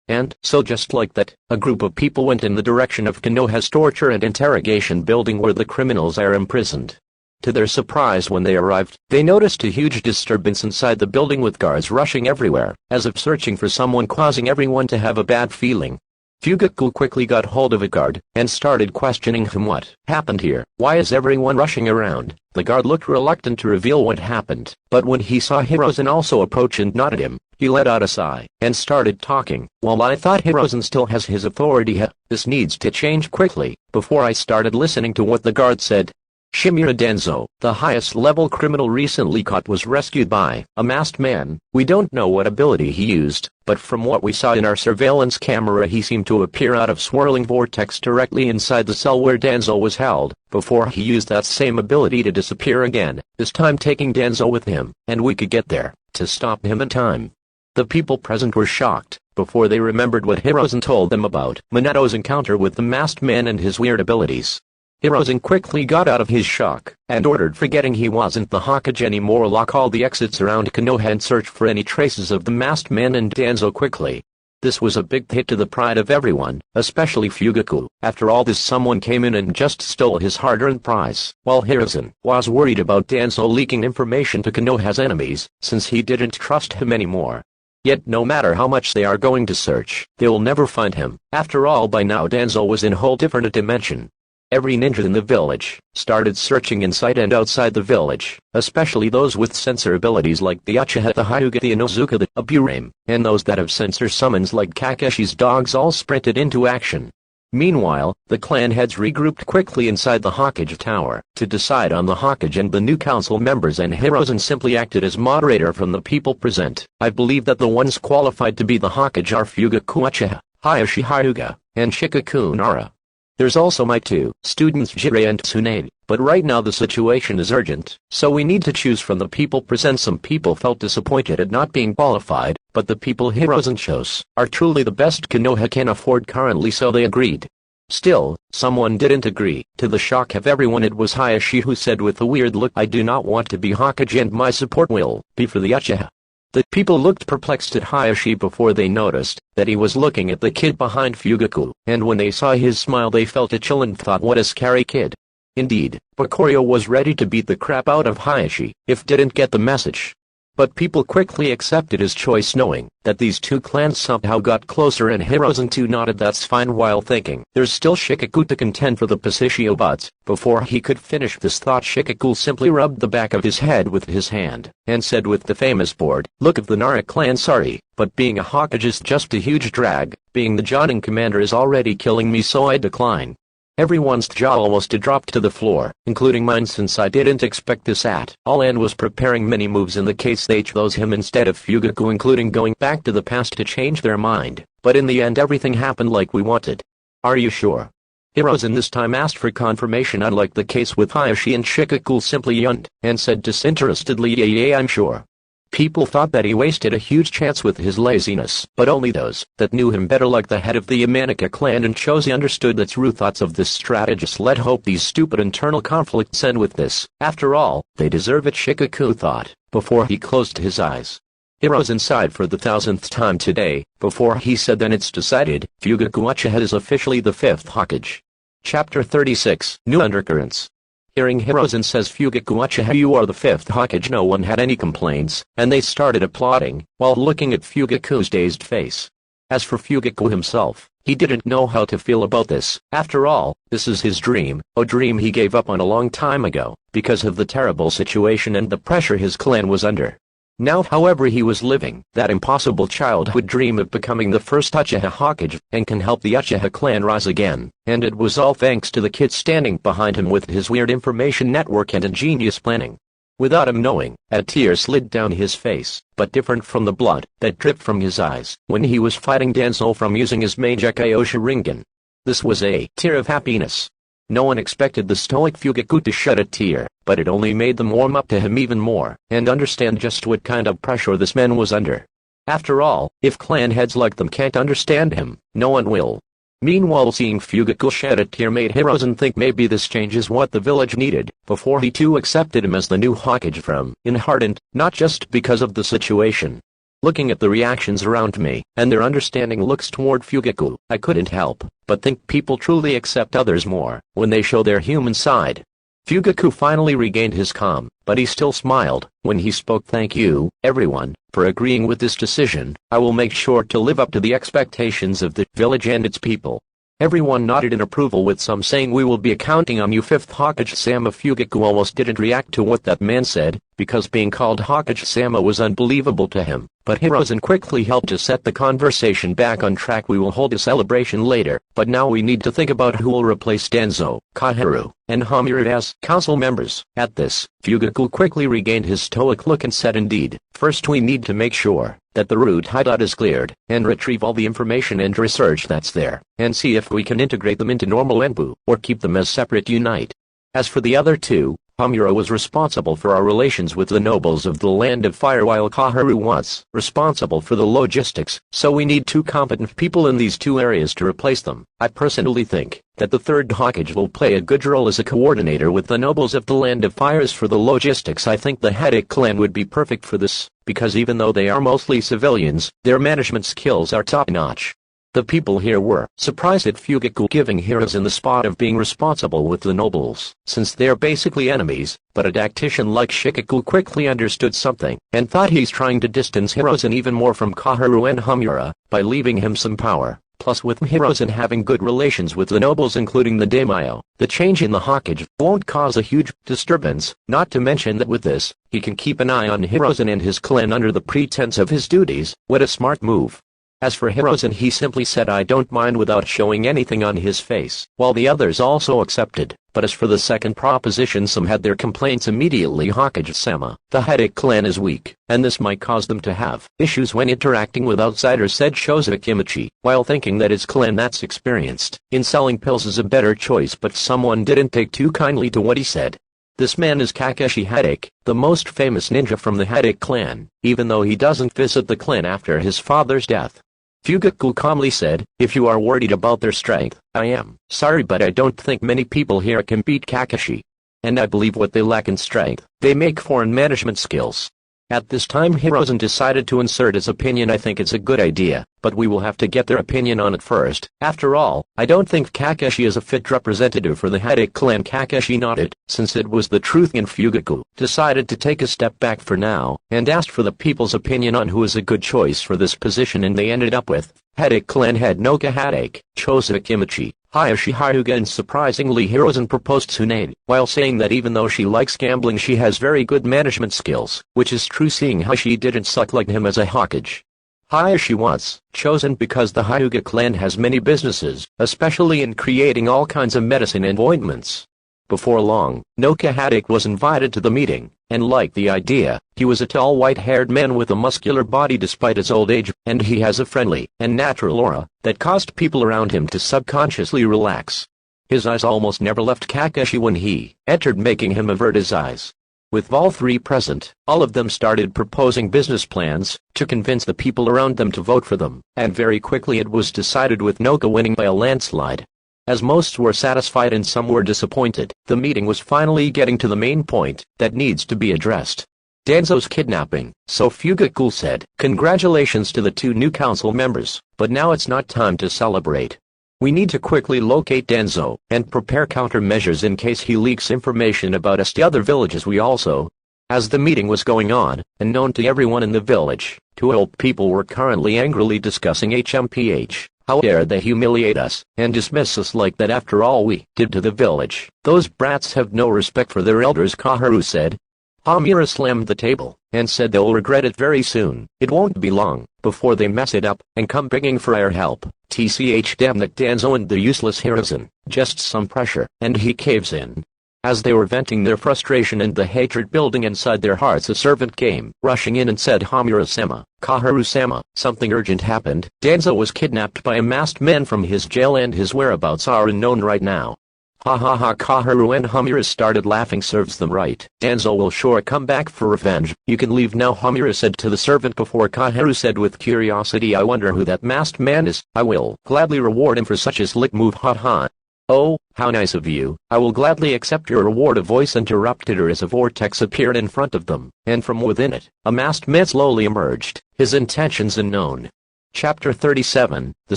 And so just like that, a group of people went in the direction of Konoha's torture and interrogation building where the criminals are imprisoned. To their surprise, when they arrived, they noticed a huge disturbance inside the building with guards rushing everywhere, as if searching for someone, causing everyone to have a bad feeling. Fugaku quickly got hold of a guard, and started questioning him. What happened here? Why is everyone rushing around? The guard looked reluctant to reveal what happened, but when he saw Hirozen also approach and nod at him, he let out a sigh, and started talking. While I thought Hirozen still has his authority, this needs to change quickly. Before I started listening to what the guard said, Shimura Danzo, the highest level criminal recently caught, was rescued by a masked man. We don't know what ability he used, but from what we saw in our surveillance camera, he seemed to appear out of swirling vortex directly inside the cell where Danzo was held, before he used that same ability to disappear again, this time taking Danzo with him, and we could get there to stop him in time. The people present were shocked, before they remembered what Hirozen told them about Minato's encounter with the masked man and his weird abilities. Hirozen quickly got out of his shock, and ordered, forgetting he wasn't the Hokage anymore, lock all the exits around Konoha and search for any traces of the masked man and Danzo quickly. This was a big hit to the pride of everyone, especially Fugaku. After all this, someone came in and just stole his hard-earned prize, while Hirozen was worried about Danzo leaking information to Konoha's enemies, since he didn't trust him anymore. Yet no matter how much they are going to search, they will never find him. After all, by now Danzo was in a whole different dimension. Every ninja in the village started searching inside and outside the village, especially those with sensor abilities like the Uchiha, the Hyuga, the Inozuka, the Aburame, and those that have sensor summons like Kakeshi's dogs all sprinted into action. Meanwhile, the clan heads regrouped quickly inside the Hokage Tower to decide on the Hokage and the new council members, and Hiruzen simply acted as moderator from the people present. I believe that the ones qualified to be the Hokage are Fugaku Uchiha, Hayashi Hyuga, and Shikaku Nara. There's also my two students Jirei and Tsunade, but right now the situation is urgent, so we need to choose from the people present. Some people felt disappointed at not being qualified, but the people Hiruzen chose are truly the best Konoha can afford currently, so they agreed. Still, someone didn't agree. To the shock of everyone, it was Hayashi who said with a weird look, "I do not want to be Hokage and my support will be for the Uchiha." The people looked perplexed at Hayashi before they noticed that he was looking at the kid behind Fugaku, and when they saw his smile they felt a chill and thought, what a scary kid. Indeed, Bakurio was ready to beat the crap out of Hayashi if didn't get the message. But people quickly accepted his choice, knowing that these two clans somehow got closer, and Hiruzen too nodded that's fine while thinking there's still Shikaku to contend for the position. But before he could finish this thought, Shikaku simply rubbed the back of his head with his hand and said with the famous bored look of the Nara clan, "Sorry, but being a Hokage is just a huge drag. Being the Jonin commander is already killing me, so I decline." Everyone's jaw almost dropped to the floor, including mine, since I didn't expect this at all and was preparing many moves in the case they chose him instead of Fugaku, including going back to the past to change their mind, but in the end everything happened like we wanted. "Are you sure?" Hiruzen this time asked for confirmation, unlike the case with Hayashi, and Shikaku simply yawned and said disinterestedly, "Yeah, I'm sure." People thought that he wasted a huge chance with his laziness, but only those that knew him better, like the head of the Yamanaka clan and Chozi, understood the true thoughts of this strategist. Let hope these stupid internal conflicts end with this. After all, they deserve it, Shikaku thought, before he closed his eyes. Hiruzen sighed for the 1000th time today, before he said, "Then it's decided, Fugaku Uchiha is officially the 5th Hokage." Chapter 36, New Undercurrents. Hearing Hiruzen says Fugaku Uchiha, "You are the 5th Hokage," no one had any complaints, and they started applauding, while looking at Fugaku's dazed face. As for Fugaku himself, he didn't know how to feel about this. After all, this is his dream, a dream he gave up on a long time ago, because of the terrible situation and the pressure his clan was under. Now, however, he was living that impossible childhood dream of becoming the first Uchiha Hokage, and can help the Uchiha clan rise again, and it was all thanks to the kid standing behind him with his weird information network and ingenious planning. Without him knowing, a tear slid down his face, but different from the blood that dripped from his eyes when he was fighting Danzo from using his Mangekyou Sharingan. This was a tear of happiness. No one expected the stoic Fugaku to shed a tear, but it only made them warm up to him even more, and understand just what kind of pressure this man was under. After all, if clan heads like them can't understand him, no one will. Meanwhile, seeing Fugaku shed a tear made Hiruzen think maybe this change is what the village needed, before he too accepted him as the new Hokage from Inheartant, not just because of the situation. Looking at the reactions around me, and their understanding looks toward Fugaku, I couldn't help but think people truly accept others more when they show their human side. Fugaku finally regained his calm, but he still smiled when he spoke. "Thank you, everyone, for agreeing with this decision. I will make sure to live up to the expectations of the village and its people." Everyone nodded in approval, with some saying, "We will be counting on you, 5th Hokage Sama." Fugaku almost didn't react to what that man said, because being called Hokage Sama was unbelievable to him, but Hiruzen quickly helped to set the conversation back on track. "We will hold a celebration later, but now we need to think about who will replace Danzo, Kaharu, and Hamura as council members." At this, Fugaku quickly regained his stoic look and said, "Indeed, first we need to make sure that the root hideout is cleared, and retrieve all the information and research that's there, and see if we can integrate them into normal Enbu, or keep them as separate unite. As for the other two, Hamura was responsible for our relations with the nobles of the Land of Fire, while Kaharu was responsible for the logistics, so we need two competent people in these two areas to replace them. I personally think that the 3rd Hokage will play a good role as a coordinator with the nobles of the Land of Fire. As for the logistics, I think the Headache clan would be perfect for this, because even though they are mostly civilians, their management skills are top-notch." The people here were surprised at Fugaku giving Hiruzen the spot of being responsible with the nobles, since they're basically enemies, but a tactician like Shikaku quickly understood something, and thought he's trying to distance Hiruzen even more from Kaharu and Hamura, by leaving him some power. Plus with Hiruzen having good relations with the nobles including the daimyo, the change in the Hokage won't cause a huge disturbance, not to mention that with this, he can keep an eye on Hiruzen and his clan under the pretense of his duties. What a smart move. As for Hiruzen, he simply said I don't mind without showing anything on his face, while the others also accepted. But as for the second proposition, some had their complaints immediately. Hokage-sama, the headache clan is weak, and this might cause them to have issues when interacting with outsiders, said Shoza Kimichi, while thinking that his clan that's experienced in selling pills is a better choice, but someone didn't take too kindly to what he said. This man is Kakashi Headache, the most famous ninja from the Headache clan, even though he doesn't visit the clan after his father's death. Fugaku calmly said, if you are worried about their strength, I am sorry, but I don't think many people here can beat Kakashi. And I believe what they lack in strength, they make for in management skills. At this time Hiruzen decided to insert his opinion. I think it's a good idea, but we will have to get their opinion on it first. After all, I don't think Kakashi is a fit representative for the Headache clan. Kakashi nodded, since it was the truth, and Fugaku decided to take a step back for now, and asked for the people's opinion on who is a good choice for this position, and they ended up with Headache clan head Noka Headache, Shoza Kimichi, Hayashi Hyuga, and surprisingly Hiruzen proposed Tsunade, while saying that even though she likes gambling she has very good management skills, which is true seeing how she didn't suck like him as a Hokage. Hayashi was chosen because the Hyuga clan has many businesses, especially in creating all kinds of medicine and ointments. Before long, Noka Headache was invited to the meeting, and liked the idea. He was a tall white-haired man with a muscular body despite his old age, and he has a friendly and natural aura that caused people around him to subconsciously relax. His eyes almost never left Kakashi when he entered, making him avert his eyes. With all three present, all of them started proposing business plans to convince the people around them to vote for them, and very quickly it was decided with Noka winning by a landslide. As most were satisfied and some were disappointed, the meeting was finally getting to the main point that needs to be addressed. Danzo's kidnapping. So Fugaku said, congratulations to the two new council members, but now it's not time to celebrate. We need to quickly locate Danzo and prepare countermeasures in case he leaks information about us to other villages. We also, as the meeting was going on, and known to everyone in the village, two old people were currently angrily discussing HMPH. How dare they humiliate us and dismiss us like that after all we did to the village. Those brats have no respect for their elders, Kaharu said. Hamura slammed the table and said they'll regret it very soon. It won't be long before they mess it up and come begging for our help. TCH, damn that Danzo and the useless Hiruzen. Just some pressure and he caves in. As they were venting their frustration and the hatred building inside their hearts, a servant came rushing in and said, Hamura-sama, Kaharu-sama, something urgent happened. Danzo was kidnapped by a masked man from his jail and his whereabouts are unknown right now. Ha ha ha. Kaharu and Hamura started laughing. Serves them right. Danzo will sure come back for revenge. You can leave now, Hamura said to the servant before Kaharu said with curiosity, I wonder who that masked man is. I will gladly reward him for such a slick move. Ha ha. Oh, how nice of you. I will gladly accept your reward. A voice interrupted her as a vortex appeared in front of them, and from within it, a masked man slowly emerged, his intentions unknown. Chapter 37, The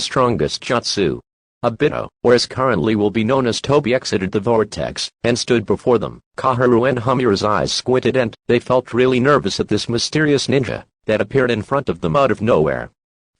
Strongest Jutsu. Obito, or as currently will be known as Tobi, exited the vortex, and stood before them. Kaharu and Hamura's eyes squinted and they felt really nervous at this mysterious ninja that appeared in front of them out of nowhere.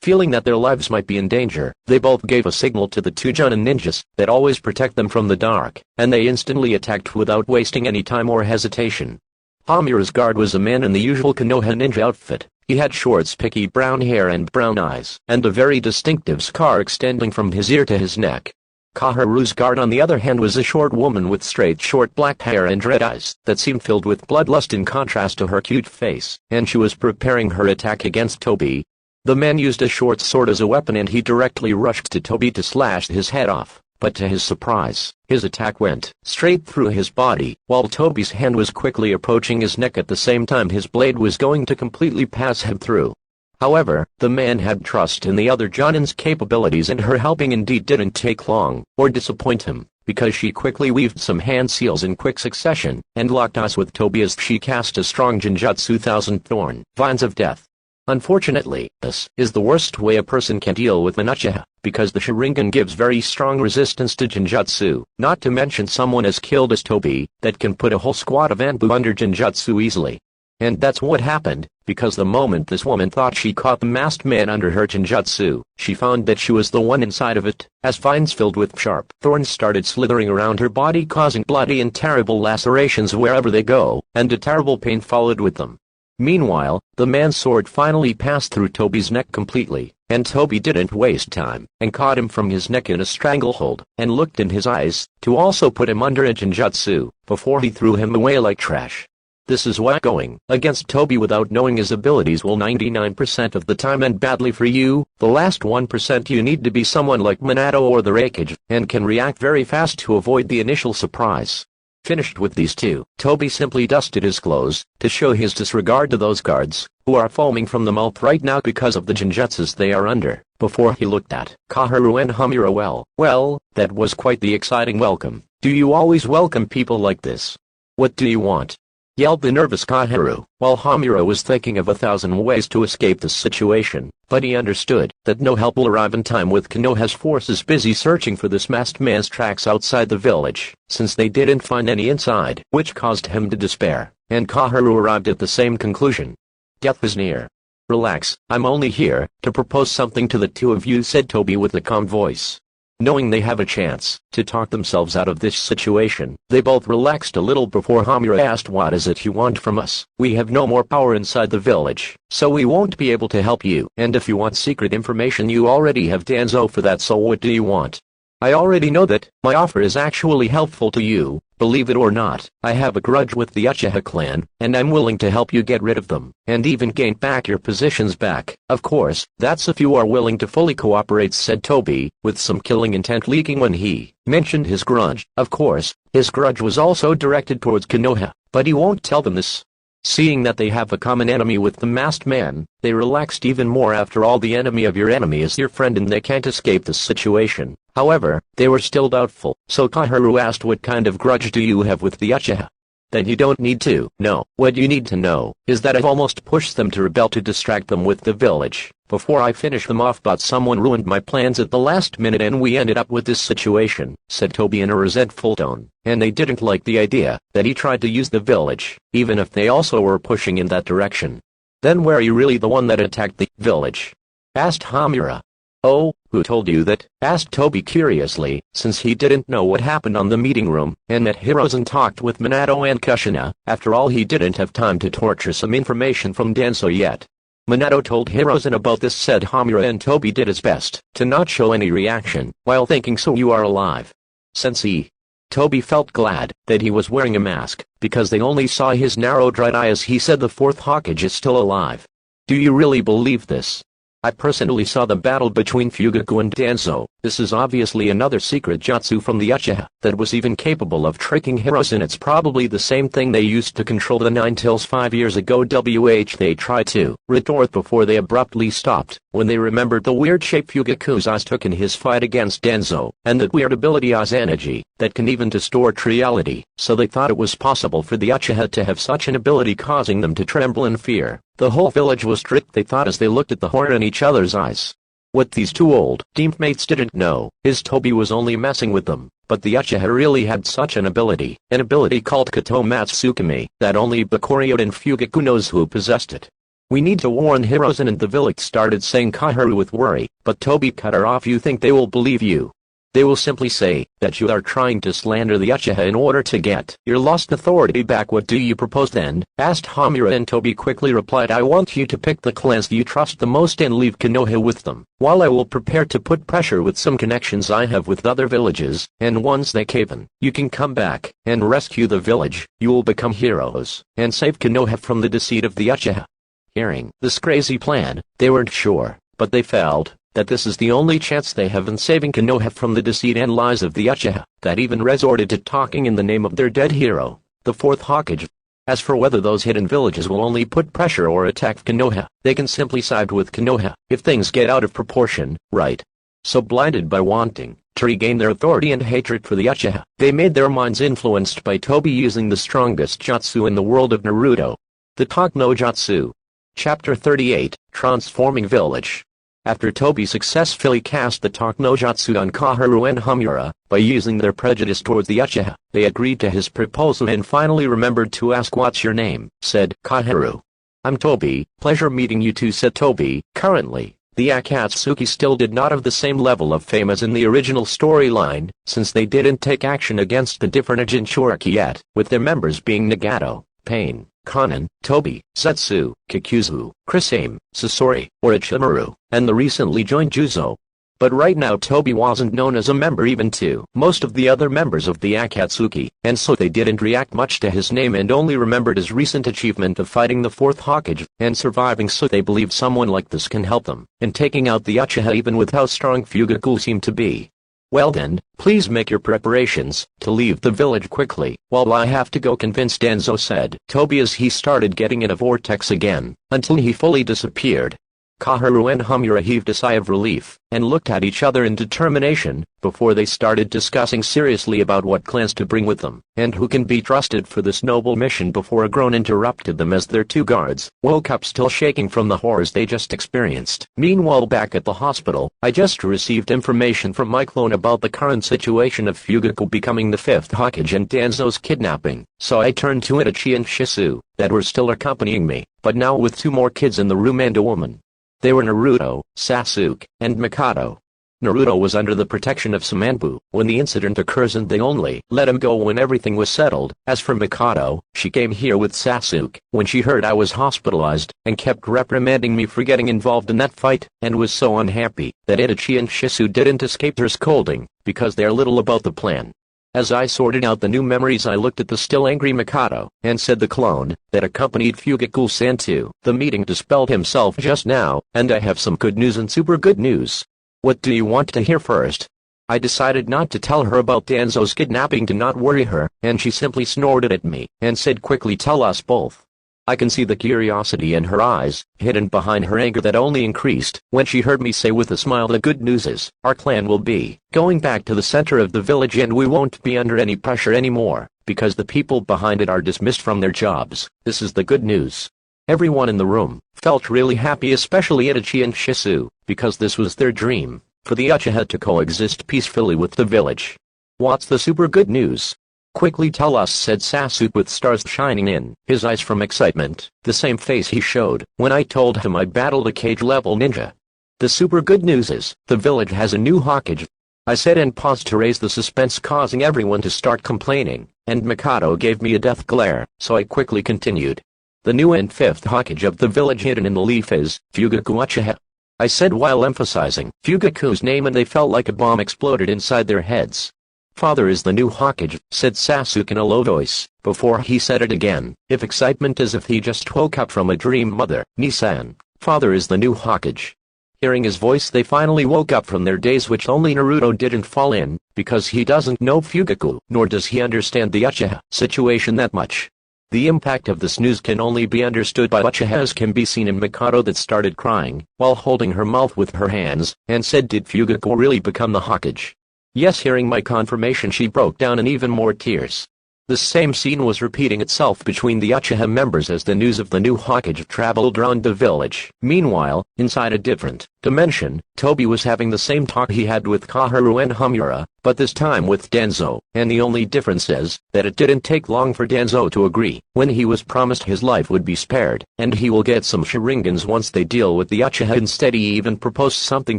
Feeling that their lives might be in danger, they both gave a signal to the two Junin ninjas that always protect them from the dark, and they instantly attacked without wasting any time or hesitation. Hamura's guard was a man in the usual Konoha ninja outfit. He had short spiky brown hair and brown eyes, and a very distinctive scar extending from his ear to his neck. Kaharu's guard on the other hand was a short woman with straight short black hair and red eyes that seemed filled with bloodlust in contrast to her cute face, and she was preparing her attack against Tobi. The man used a short sword as a weapon and he directly rushed to Tobi to slash his head off, but to his surprise, his attack went straight through his body, while Tobi's hand was quickly approaching his neck at the same time his blade was going to completely pass him through. However, the man had trust in the other Jonin's capabilities and her helping indeed didn't take long, or disappoint him, because she quickly weaved some hand seals in quick succession, and locked eyes with Tobi as she cast a strong Jinjutsu Thousand Thorn Vines of Death. Unfortunately, this is the worst way a person can deal with an Uchiha, because the Sharingan gives very strong resistance to Jinjutsu, not to mention someone as skilled as Tobi, that can put a whole squad of Anbu under Jinjutsu easily. And that's what happened. because the moment this woman thought she caught the masked man under her genjutsu, she found that she was the one inside of it, as vines filled with sharp thorns started slithering around her body, causing bloody and terrible lacerations wherever they go, and a terrible pain followed with them. Meanwhile, the man's sword finally passed through Toby's neck completely, and Toby didn't waste time, and caught him from his neck in a stranglehold, and looked in his eyes, to also put him under a genjutsu, before he threw him away like trash. This is why going against Toby without knowing his abilities will 99% of the time end badly for you. The last 1% you need to be someone like Minato or the Raikage, and can react very fast to avoid the initial surprise. Finished with these two, Toby simply dusted his clothes, to show his disregard to those guards, who are foaming from the mouth right now because of the genjutsus they are under, before he looked at Kaharu and Hamura. Well, that was quite the exciting welcome. Do you always welcome people like this? What do you want? Yelled the nervous Kaharu, while Hamura was thinking of 1,000 ways to escape the situation, but he understood that no help will arrive in time with Konoha's forces busy searching for this masked man's tracks outside the village, since they didn't find any inside, which caused him to despair, and Kaharu arrived at the same conclusion. Death is near. Relax, I'm only here to propose something to the two of you, said Toby with a calm voice. Knowing they have a chance to talk themselves out of this situation, they both relaxed a little before Hamura asked, what is it you want from us? We have no more power inside the village, so we won't be able to help you, and if you want secret information you already have Danzo for that, so what do you want? I already know that my offer is actually helpful to you. Believe it or not, I have a grudge with the Uchiha clan, and I'm willing to help you get rid of them, and even gain back your positions back. Of course, that's if you are willing to fully cooperate, said Toby, with some killing intent leaking when he mentioned his grudge. Of course, his grudge was also directed towards Konoha, but he won't tell them this. Seeing that they have a common enemy with the masked man, they relaxed even more. After all, the enemy of your enemy is your friend and they can't escape this situation. However, they were still doubtful, so Kaharu asked, what kind of grudge do you have with the Uchiha? Then you don't need to know. What you need to know is that I've almost pushed them to rebel to distract them with the village, before I finish them off, but someone ruined my plans at the last minute and we ended up with this situation, said Toby in a resentful tone, and they didn't like the idea that he tried to use the village, even if they also were pushing in that direction. Then were you really the one that attacked the village? Asked Hamura. Oh, who told you that? Asked Toby curiously, since he didn't know what happened on the meeting room, and that Hirozen talked with Minato and Kushina. After all, he didn't have time to torture some information from Danzo yet. Minato told Hirozen about this, said Hamura, and Toby did his best to not show any reaction, while thinking, so you are alive. Sensei. Toby felt glad that he was wearing a mask, because they only saw his narrow dried eye as he said, the fourth Hokage is still alive. Do you really believe this? I personally saw the battle between Fugaku and Danzo. This is obviously another secret jutsu from the Uchiha that was even capable of tricking Hirozen. It's probably the same thing they used to control the Nine Tails 5 years ago. They tried to retort before they abruptly stopped when they remembered the weird shape Fugaku's eyes took in his fight against Danzo, and that weird ability Energy that can even distort reality. So they thought it was possible for the Uchiha to have such an ability, causing them to tremble in fear. The whole village was tricked, they thought, as they looked at the horror in each other's eyes. What these two old teammates didn't know is Toby was only messing with them, but the Uchiha really had such an ability called Katomatsukami, that only Bakurio and Fugaku knows who possessed it. We need to warn Hirozen and the village, started saying Kaharu with worry, but Toby cut her off. You think they will believe you? They will simply say that you are trying to slander the Uchiha in order to get your lost authority back. What do you propose then? Asked Hamura, and Toby quickly replied, I want you to pick the clans you trust the most and leave Konoha with them, while I will prepare to put pressure with some connections I have with other villages, and once they cave in, you can come back and rescue the village. You will become heroes and save Konoha from the deceit of the Uchiha. Hearing this crazy plan, they weren't sure, but they felt that this is the only chance they have in saving Konoha from the deceit and lies of the Uchiha, that even resorted to talking in the name of their dead hero, the fourth Hokage. As for whether those hidden villages will only put pressure or attack Konoha, they can simply side with Konoha if things get out of proportion, right? So blinded by wanting to regain their authority and hatred for the Uchiha, they made their minds influenced by Toby using the strongest jutsu in the world of Naruto, the Talk no Jutsu. Chapter 38, Transforming Village. After Toby successfully cast the Talk no Jutsu on Kaharu and Hamura, by using their prejudice towards the Uchiha, they agreed to his proposal and finally remembered to ask, what's your name? Said Kaharu. I'm Toby, pleasure meeting you too, said Toby. Currently, the Akatsuki still did not have the same level of fame as in the original storyline, since they didn't take action against the different Jinchuriki yet, with their members being Nagato, Pain, Kanan, Toby, Setsu, Kikuzu, Krisame, Sasori, Orochimaru, and the recently joined Juzo. But right now Toby wasn't known as a member even to most of the other members of the Akatsuki, and so they didn't react much to his name and only remembered his recent achievement of fighting the fourth Hokage and surviving, so they believe someone like this can help them in taking out the Uchiha even with how strong Fugaku seemed to be. Well then, please make your preparations to leave the village quickly, while I have to go, convinced Danzo, said Toby as he started getting in a vortex again, until he fully disappeared. Kaharu and Homura heaved a sigh of relief, and looked at each other in determination, before they started discussing seriously about what clans to bring with them, and who can be trusted for this noble mission, before a groan interrupted them as their two guards woke up still shaking from the horrors they just experienced. Meanwhile, back at the hospital, I just received information from my clone about the current situation of Fugaku becoming the fifth Hokage and Danzo's kidnapping, so I turned to Itachi and Shisu, that were still accompanying me, but now with two more kids in the room and a woman. They were Naruto, Sasuke, and Mikado. Naruto was under the protection of Samanbu when the incident occurs, and they only let him go when everything was settled. As for Mikado, she came here with Sasuke when she heard I was hospitalized, and kept reprimanding me for getting involved in that fight, and was so unhappy that Itachi and Shisu didn't escape her scolding, because they're little about the plan. As I sorted out the new memories, I looked at the still angry Mikado, and said the clone that accompanied Fugaku-san to the meeting dispelled himself just now, and I have some good news and super good news. What do you want to hear first? I decided not to tell her about Danzo's kidnapping to not worry her, and she simply snorted at me, and said quickly, tell us both. I can see the curiosity in her eyes, hidden behind her anger, that only increased when she heard me say with a smile, the good news is, our clan will be going back to the center of the village, and we won't be under any pressure anymore, because the people behind it are dismissed from their jobs. This is the good news. Everyone in the room felt really happy, especially Itachi and Shisu, because this was their dream, for the Uchiha to coexist peacefully with the village. What's the super good news? Quickly tell us, said Sasuke with stars shining in his eyes from excitement, the same face he showed when I told him I battled a cage-level ninja. The super good news is, the village has a new Hokage, I said, and paused to raise the suspense, causing everyone to start complaining, and Mikado gave me a death glare, so I quickly continued. The new and fifth Hokage of the village hidden in the leaf is Fugaku Uchiha, I said while emphasizing Fugaku's name, and they felt like a bomb exploded inside their heads. Father is the new Hokage, said Sasuke in a low voice, before he said it again, if excitement as if he just woke up from a dream. Mother, Nisan, father is the new Hokage. Hearing his voice, they finally woke up from their daze, which only Naruto didn't fall in, because he doesn't know Fugaku, nor does he understand the Uchiha situation that much. The impact of this news can only be understood by Uchiha, as can be seen in Mikado, that started crying, while holding her mouth with her hands, and said, did Fugaku really become the Hokage? Yes. Hearing my confirmation, she broke down in even more tears. The same scene was repeating itself between the Uchiha members as the news of the new Hokage traveled around the village. Meanwhile, inside a different dimension, Toby was having the same talk he had with Kaharu and Homura, but this time with Danzo, and the only difference is that it didn't take long for Danzo to agree, when he was promised his life would be spared, and he will get some Sharingans once they deal with the Uchiha. Instead, he even proposed something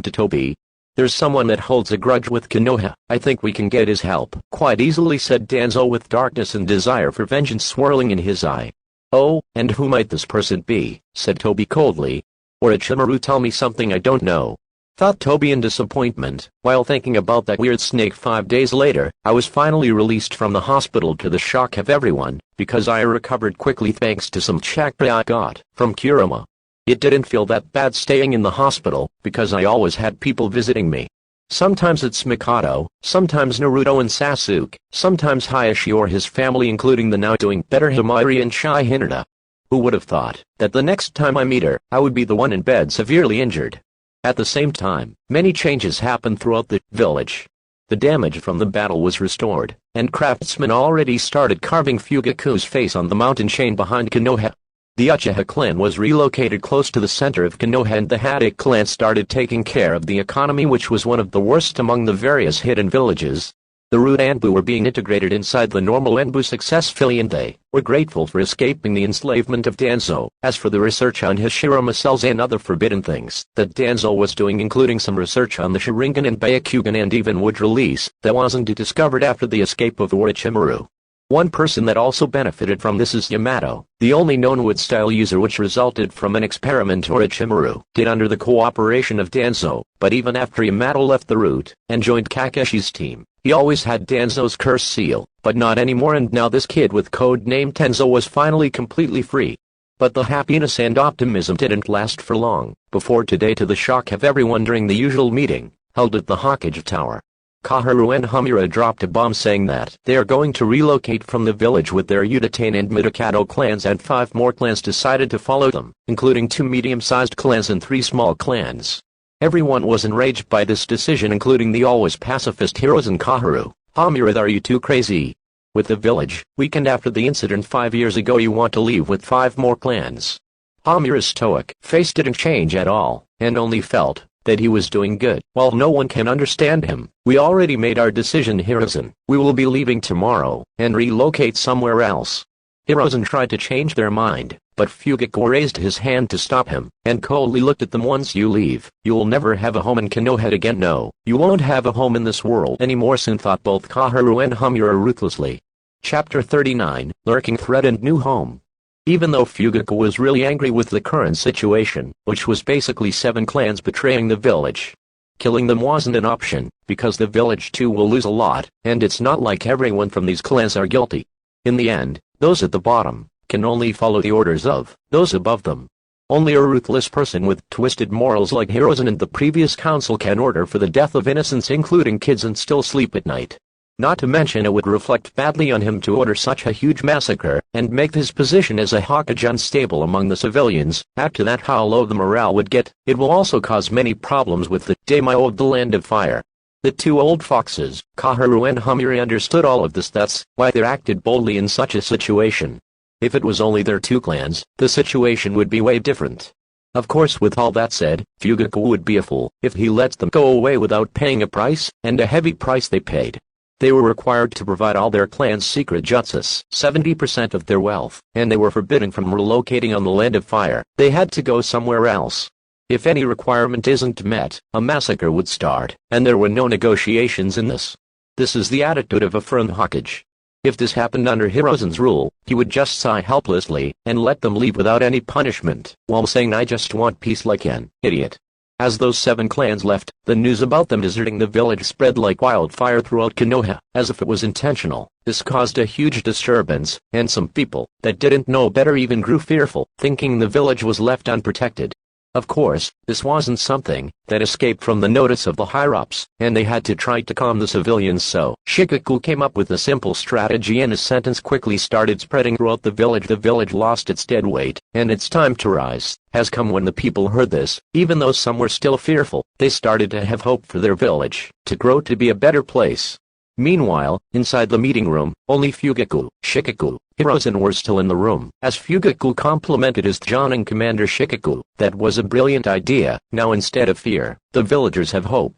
to Toby. There's someone that holds a grudge with Konoha. I think we can get his help quite easily, said Danzo with darkness and desire for vengeance swirling in his eye. Oh, and who might this person be? Said Toby coldly. Orochimaru, tell me something I don't know, thought Toby in disappointment. While thinking about that weird snake 5 days later, I was finally released from the hospital, to the shock of everyone, because I recovered quickly thanks to some chakra I got from Kurama. It didn't feel that bad staying in the hospital, because I always had people visiting me. Sometimes it's Mikado, sometimes Naruto and Sasuke, sometimes Hayashi or his family, including the now doing better Himari and Shai Hinata. Who would have thought that the next time I meet her, I would be the one in bed severely injured? At the same time, many changes happened throughout the village. The damage from the battle was restored, and craftsmen already started carving Fugaku's face on the mountain chain behind Konoha. The Uchiha clan was relocated close to the center of Konoha, and the Haddock clan started taking care of the economy, which was one of the worst among the various hidden villages. The root Anbu were being integrated inside the normal Anbu successfully, and they were grateful for escaping the enslavement of Danzo. As for the research on Hashirama cells and other forbidden things that Danzo was doing, including some research on the Sharingan and Byakugan and even would release, that wasn't discovered after the escape of Orochimaru. One person that also benefited from this is Yamato, the only known wood-style user, which resulted from an experiment Orochimaru did under the cooperation of Danzo. But even after Yamato left the root and joined Kakeshi's team, he always had Danzo's curse seal, but not anymore, and now this kid with code name Tenzo was finally completely free. But the happiness and optimism didn't last for long, before today, to the shock of everyone during the usual meeting held at the Hokage Tower. Kaharu and Hamura dropped a bomb saying that they are going to relocate from the village with their Udatane and Midokado clans, and 5 more clans decided to follow them, including 2 medium-sized clans and 3 small clans. Everyone was enraged by this decision, including the always pacifist heroes and Kaharu. Hamura, are you too crazy? With the village weakened after the incident 5 years ago, you want to leave with 5 more clans? Hamura's stoic face didn't change at all, and only felt that he was doing good. While no one can understand him, we already made our decision, Hiruzen. We will be leaving tomorrow and relocate somewhere else. Hiruzen tried to change their mind, but Fugako raised his hand to stop him, and coldly looked at them. Once you leave, you will never have a home in Konoha again. No, you won't have a home in this world anymore soon, thought both Kaharu and Hamura ruthlessly. Chapter 39, Lurking Threat and New Home. Even though Fugako was really angry with the current situation, which was basically 7 clans betraying the village, killing them wasn't an option, because the village too will lose a lot, and it's not like everyone from these clans are guilty. In the end, those at the bottom can only follow the orders of those above them. Only a ruthless person with twisted morals like Hiruzen and the previous council can order for the death of innocents, including kids, and still sleep at night. Not to mention, it would reflect badly on him to order such a huge massacre, and make his position as a Hokage unstable among the civilians. Add to that how low the morale would get. It will also cause many problems with the daimyo of the Land of Fire. The 2 old foxes, Kaharu and Hamura, understood all of this. That's why they acted boldly in such a situation. If it was only their 2 clans, the situation would be way different. Of course, with all that said, Fugako would be a fool if he lets them go away without paying a price, and a heavy price they paid. They were required to provide all their clan's secret jutsus, 70% of their wealth, and they were forbidden from relocating on the Land of Fire. They had to go somewhere else. If any requirement isn't met, a massacre would start, and there were no negotiations in this. This is the attitude of a firm Hokage. If this happened under Hiruzen's rule, he would just sigh helplessly and let them leave without any punishment, while saying, "I just want peace," like an idiot. As those 7 clans left, the news about them deserting the village spread like wildfire throughout Konoha, as if it was intentional. This caused a huge disturbance, and some people that didn't know better even grew fearful, thinking the village was left unprotected. Of course, this wasn't something that escaped from the notice of the higher-ups, and they had to try to calm the civilians, so Shikaku came up with a simple strategy, and his sentence quickly started spreading throughout the village. The village lost its dead weight, and its time to rise has come. When the people heard this, even though some were still fearful, they started to have hope for their village to grow to be a better place. Meanwhile, inside the meeting room, only Fugako, Shikaku, Hiruzen were still in the room. As Fugako complimented his Jonin commander Shikaku, "That was a brilliant idea. Now instead of fear, the villagers have hope."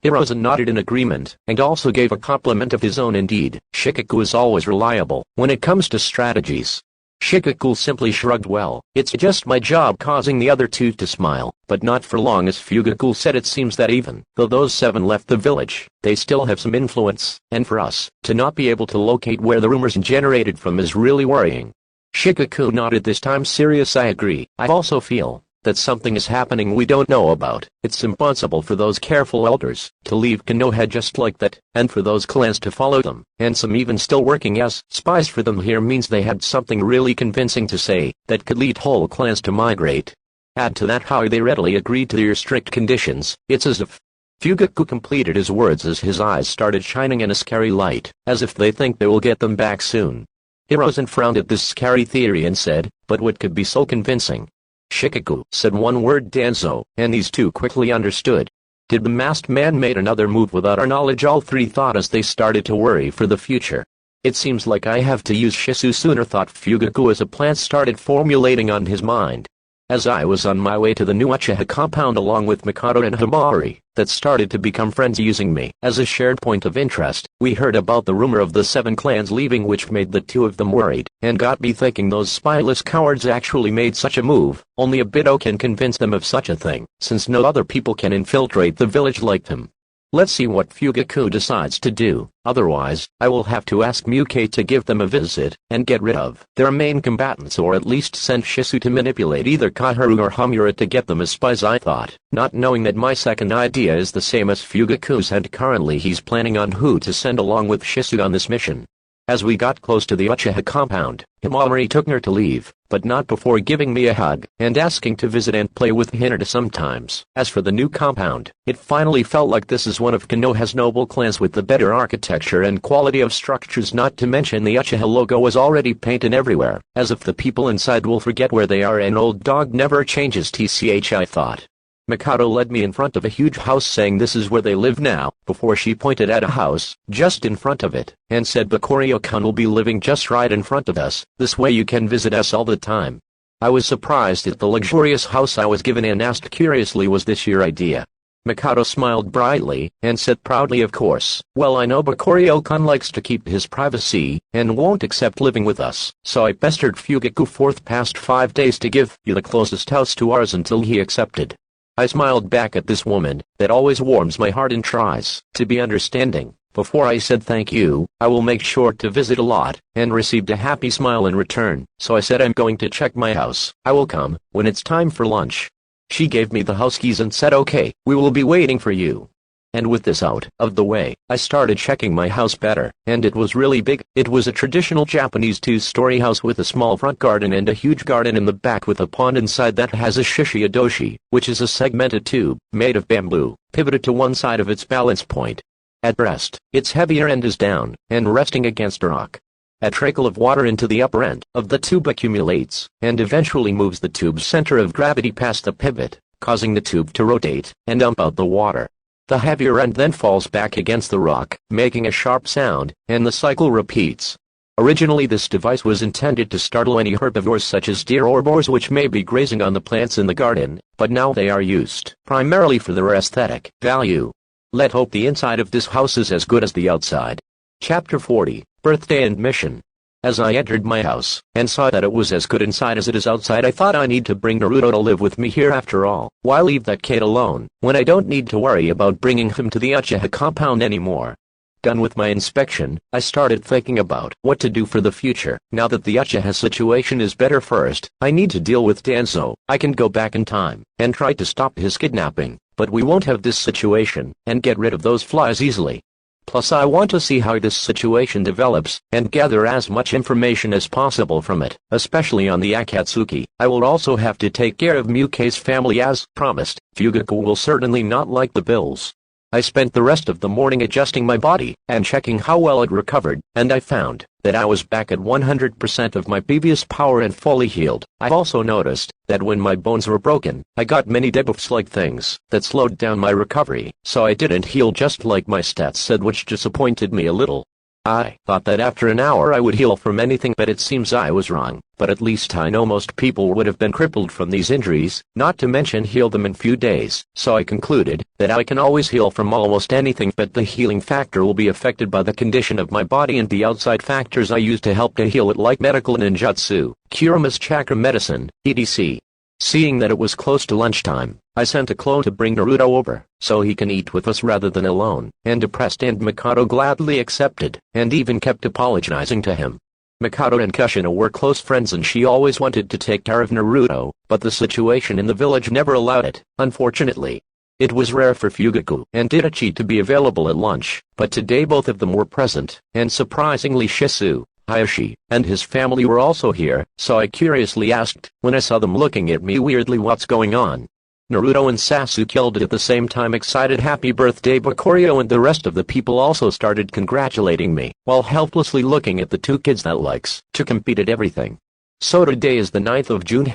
Hiruzen nodded in agreement, and also gave a compliment of his own. Indeed, Shikaku is always reliable when it comes to strategies. Shikaku simply shrugged. "Well, it's just my job," causing the other 2 to smile, but not for long, as Fugako said, "It seems that even though those 7 left the village, they still have some influence, and for us to not be able to locate where the rumors generated from is really worrying." Shikaku nodded, this time serious. "I agree. I also feel that something is happening we don't know about. It's impossible for those careful elders to leave Konoha just like that, and for those clans to follow them, and some even still working as spies for them. Here means they had something really convincing to say that could lead whole clans to migrate. Add to that how they readily agreed to your strict conditions. It's as if..." Fugako completed his words as his eyes started shining in a scary light, as if they think they will get them back soon. Hiruzen frowned at this scary theory and said, "But what could be so convincing?" Shikaku said one word: Danzo, and these 2 quickly understood. Did the masked man made another move without our knowledge? All 3 thought as they started to worry for the future. "It seems like I have to use Shisu sooner," thought Fugako as a plan started formulating on his mind. As I was on my way to the new Uchiha compound along with Mikado and Himari, that started to become friends using me as a shared point of interest, we heard about the rumor of the 7 clans leaving, which made the 2 of them worried, and got me thinking those spineless cowards actually made such a move. Only a Bido can convince them of such a thing, since no other people can infiltrate the village like them. Let's see what Fugaku decides to do, otherwise, I will have to ask Muke to give them a visit, and get rid of their main combatants, or at least send Shisu to manipulate either Kaharu or Hamura to get them as spies, I thought, not knowing that my second idea is the same as Fugaku's, and currently he's planning on who to send along with Shisu on this mission. As we got close to the Uchiha compound, Himari took her to leave, but not before giving me a hug, and asking to visit and play with Hinata sometimes. As for the new compound, it finally felt like this is one of Konoha's noble clans with the better architecture and quality of structures, not to mention the Uchiha logo was already painted everywhere, as if the people inside will forget where they are. An old dog never changes, tch, I thought. Mikado led me in front of a huge house, saying this is where they live now, before she pointed at a house just in front of it, and said Bakurio-kun will be living just right in front of us, this way you can visit us all the time. I was surprised at the luxurious house I was given and asked curiously, was this your idea? Mikado smiled brightly, and said proudly, of course. Well, I know Bakurio-kun likes to keep his privacy, and won't accept living with us, so I pestered Fugaku for the past 5 days to give you the closest house to ours until he accepted. I smiled back at this woman that always warms my heart and tries to be understanding. Before I said thank you, I will make sure to visit a lot, and received a happy smile in return, so I said I'm going to check my house. I will come when it's time for lunch. She gave me the house keys and said okay, we will be waiting for you. And with this out of the way, I started checking my house better, and it was really big. It was a traditional Japanese 2-story house with a small front garden and a huge garden in the back with a pond inside that has a shishi-adoshi, which is a segmented tube, made of bamboo, pivoted to one side of its balance point. At rest, its heavier end is down, and resting against a rock. A trickle of water into the upper end of the tube accumulates, and eventually moves the tube's center of gravity past the pivot, causing the tube to rotate and dump out the water. The heavier end then falls back against the rock, making a sharp sound, and the cycle repeats. Originally this device was intended to startle any herbivores such as deer or boars which may be grazing on the plants in the garden, but now they are used primarily for their aesthetic value. Let's hope the inside of this house is as good as the outside. Chapter 40, Birthday and Mission. As I entered my house, and saw that it was as good inside as it is outside, I thought I need to bring Naruto to live with me here after all. Why leave that kid alone, when I don't need to worry about bringing him to the Uchiha compound anymore? Done with my inspection, I started thinking about what to do for the future. Now that the Uchiha situation is better, first, I need to deal with Danzo. I can go back in time, and try to stop his kidnapping, but we won't have this situation, and get rid of those flies easily. Plus I want to see how this situation develops, and gather as much information as possible from it, especially on the Akatsuki. I will also have to take care of Muke's family as promised. Fugaku will certainly not like the bills. I spent the rest of the morning adjusting my body, and checking how well it recovered, and I found that I was back at 100% of my previous power and fully healed. I also noticed that when my bones were broken, I got many debuffs-like things that slowed down my recovery, so I didn't heal just like my stats said, which disappointed me a little. I thought that after an hour I would heal from anything, but it seems I was wrong. But at least I know most people would have been crippled from these injuries, not to mention heal them in few days. So I concluded that I can always heal from almost anything, but the healing factor will be affected by the condition of my body and the outside factors I use to help to heal it, like medical ninjutsu, Kurama's chakra medicine, etc. Seeing that it was close to lunchtime, I sent a clone to bring Naruto over, so he can eat with us rather than alone, and depressed and Mikado gladly accepted, and even kept apologizing to him. Mikado and Kushina were close friends and she always wanted to take care of Naruto, but the situation in the village never allowed it, unfortunately. It was rare for Fugaku and Itachi to be available at lunch, but today both of them were present, and surprisingly Shisu, Hayashi, and his family were also here, so I curiously asked, when I saw them looking at me weirdly, what's going on? Naruto and Sasuke yelled at the same time excited happy birthday Bakurio, and the rest of the people also started congratulating me, while helplessly looking at the two kids that likes to compete at everything. So today is the 9th of June.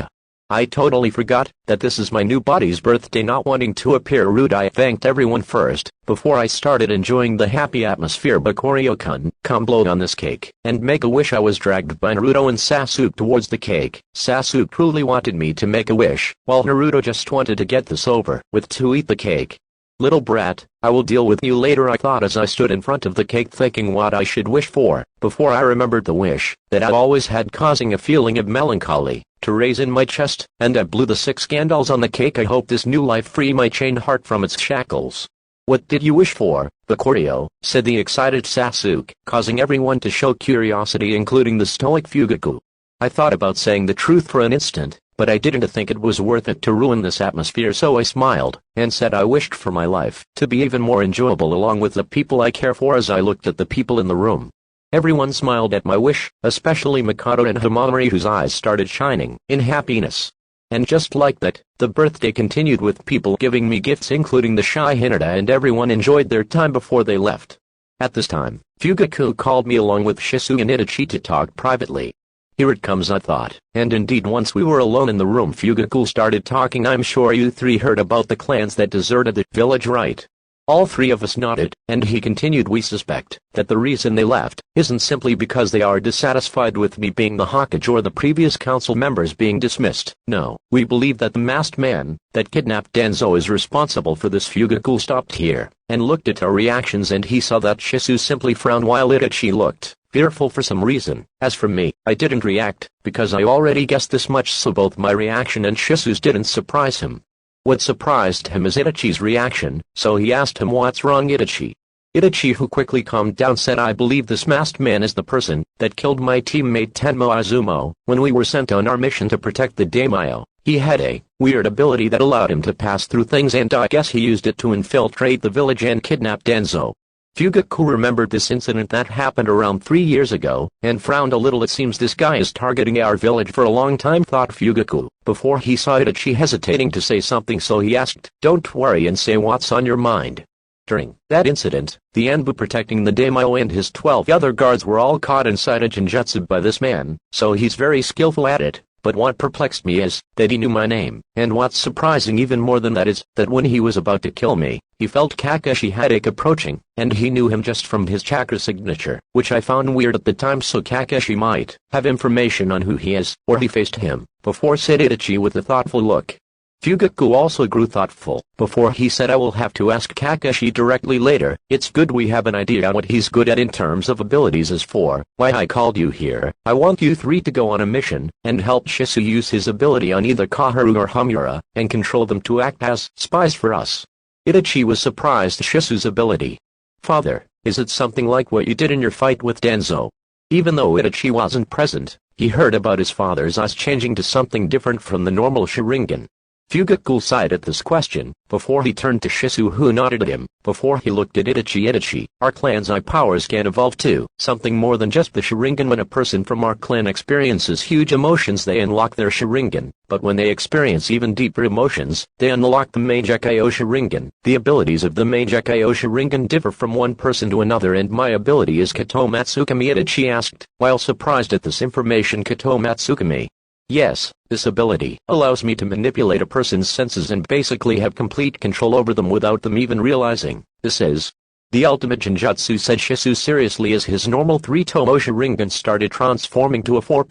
I totally forgot that this is my new body's birthday. Not wanting to appear rude, I thanked everyone first, before I started enjoying the happy atmosphere. Bakurio-kun, come blow on this cake, and make a wish. I was dragged by Naruto and Sasuke towards the cake. Sasuke truly wanted me to make a wish, while Naruto just wanted to get this over with to eat the cake. Little brat, I will deal with you later, I thought as I stood in front of the cake thinking what I should wish for, before I remembered the wish that I've always had, causing a feeling of melancholy to raise in my chest, and I blew the 6 candles on the cake. I hope this new life free my chained heart from its shackles. What did you wish for, Bakurio? Said the excited Sasuke, causing everyone to show curiosity, including the stoic Fugaku. I thought about saying the truth for an instant, but I didn't think it was worth it to ruin this atmosphere, so I smiled, and said I wished for my life to be even more enjoyable along with the people I care for. As I looked at the people in the room, everyone smiled at my wish, especially Makoto and Himamori, whose eyes started shining in happiness. And just like that, the birthday continued with people giving me gifts, including the shy Hinata, and everyone enjoyed their time before they left. At this time, Fugaku called me along with Shisu and Itachi to talk privately. Here it comes, I thought, and indeed once we were alone in the room, Fugaku started talking. I'm sure you 3 heard about the clans that deserted the village, right? All 3 of us nodded, and he continued, we suspect that the reason they left isn't simply because they are dissatisfied with me being the Hokage or the previous council members being dismissed. No, we believe that the masked man that kidnapped Danzo is responsible for this. Fugaku stopped here and looked at our reactions, and he saw that Shisu simply frowned while Itachi looked fearful for some reason. As for me, I didn't react, because I already guessed this much, so both my reaction and Shisu's didn't surprise him. What surprised him is Itachi's reaction, so he asked him, what's wrong, Itachi? Itachi, who quickly calmed down, said, I believe this masked man is the person that killed my teammate Tenmo Azumo when we were sent on our mission to protect the daimyo. He had a weird ability that allowed him to pass through things, and I guess he used it to infiltrate the village and kidnap Danzo. Fugaku remembered this incident that happened around 3 years ago, and frowned a little. It seems this guy is targeting our village for a long time, thought Fugaku, before he saw Itachi hesitating to say something, so he asked, don't worry and say what's on your mind. During that incident, the Anbu protecting the daimyo and his 12 other guards were all caught inside a genjutsu by this man, so he's very skillful at it. But what perplexed me is that he knew my name, and what's surprising even more than that is that when he was about to kill me, he felt Kakashi headache approaching, and he knew him just from his chakra signature, which I found weird at the time, so Kakashi might have information on who he is, or he faced him before, said Itachi with a thoughtful look. Fugaku also grew thoughtful before he said, I will have to ask Kakashi directly later. It's good we have an idea on what he's good at in terms of abilities. As for why I called you here, I want you 3 to go on a mission and help Shisu use his ability on either Kaharu or Hamura, and control them to act as spies for us. Itachi was surprised at Shisu's ability. Father, is it something like what you did in your fight with Danzo? Even though Itachi wasn't present, he heard about his father's eyes changing to something different from the normal Sharingan. Fugaku sighed at this question, before he turned to Shisu, who nodded at him, before he looked at Itachi. Itachi, our clan's eye powers can evolve to something more than just the Sharingan. When a person from our clan experiences huge emotions, they unlock their Sharingan, but when they experience even deeper emotions, they unlock the Mangekyou Sharingan. The abilities of the Mangekyou Sharingan differ from one person to another, and my ability is Kato Matsukami, Itachi asked, while surprised at this information. Kato Matsukami? Yes, this ability allows me to manipulate a person's senses and basically have complete control over them without them even realizing. This is the ultimate genjutsu, said Shisu seriously as his normal 3-tomo Sharingan started transforming to a 4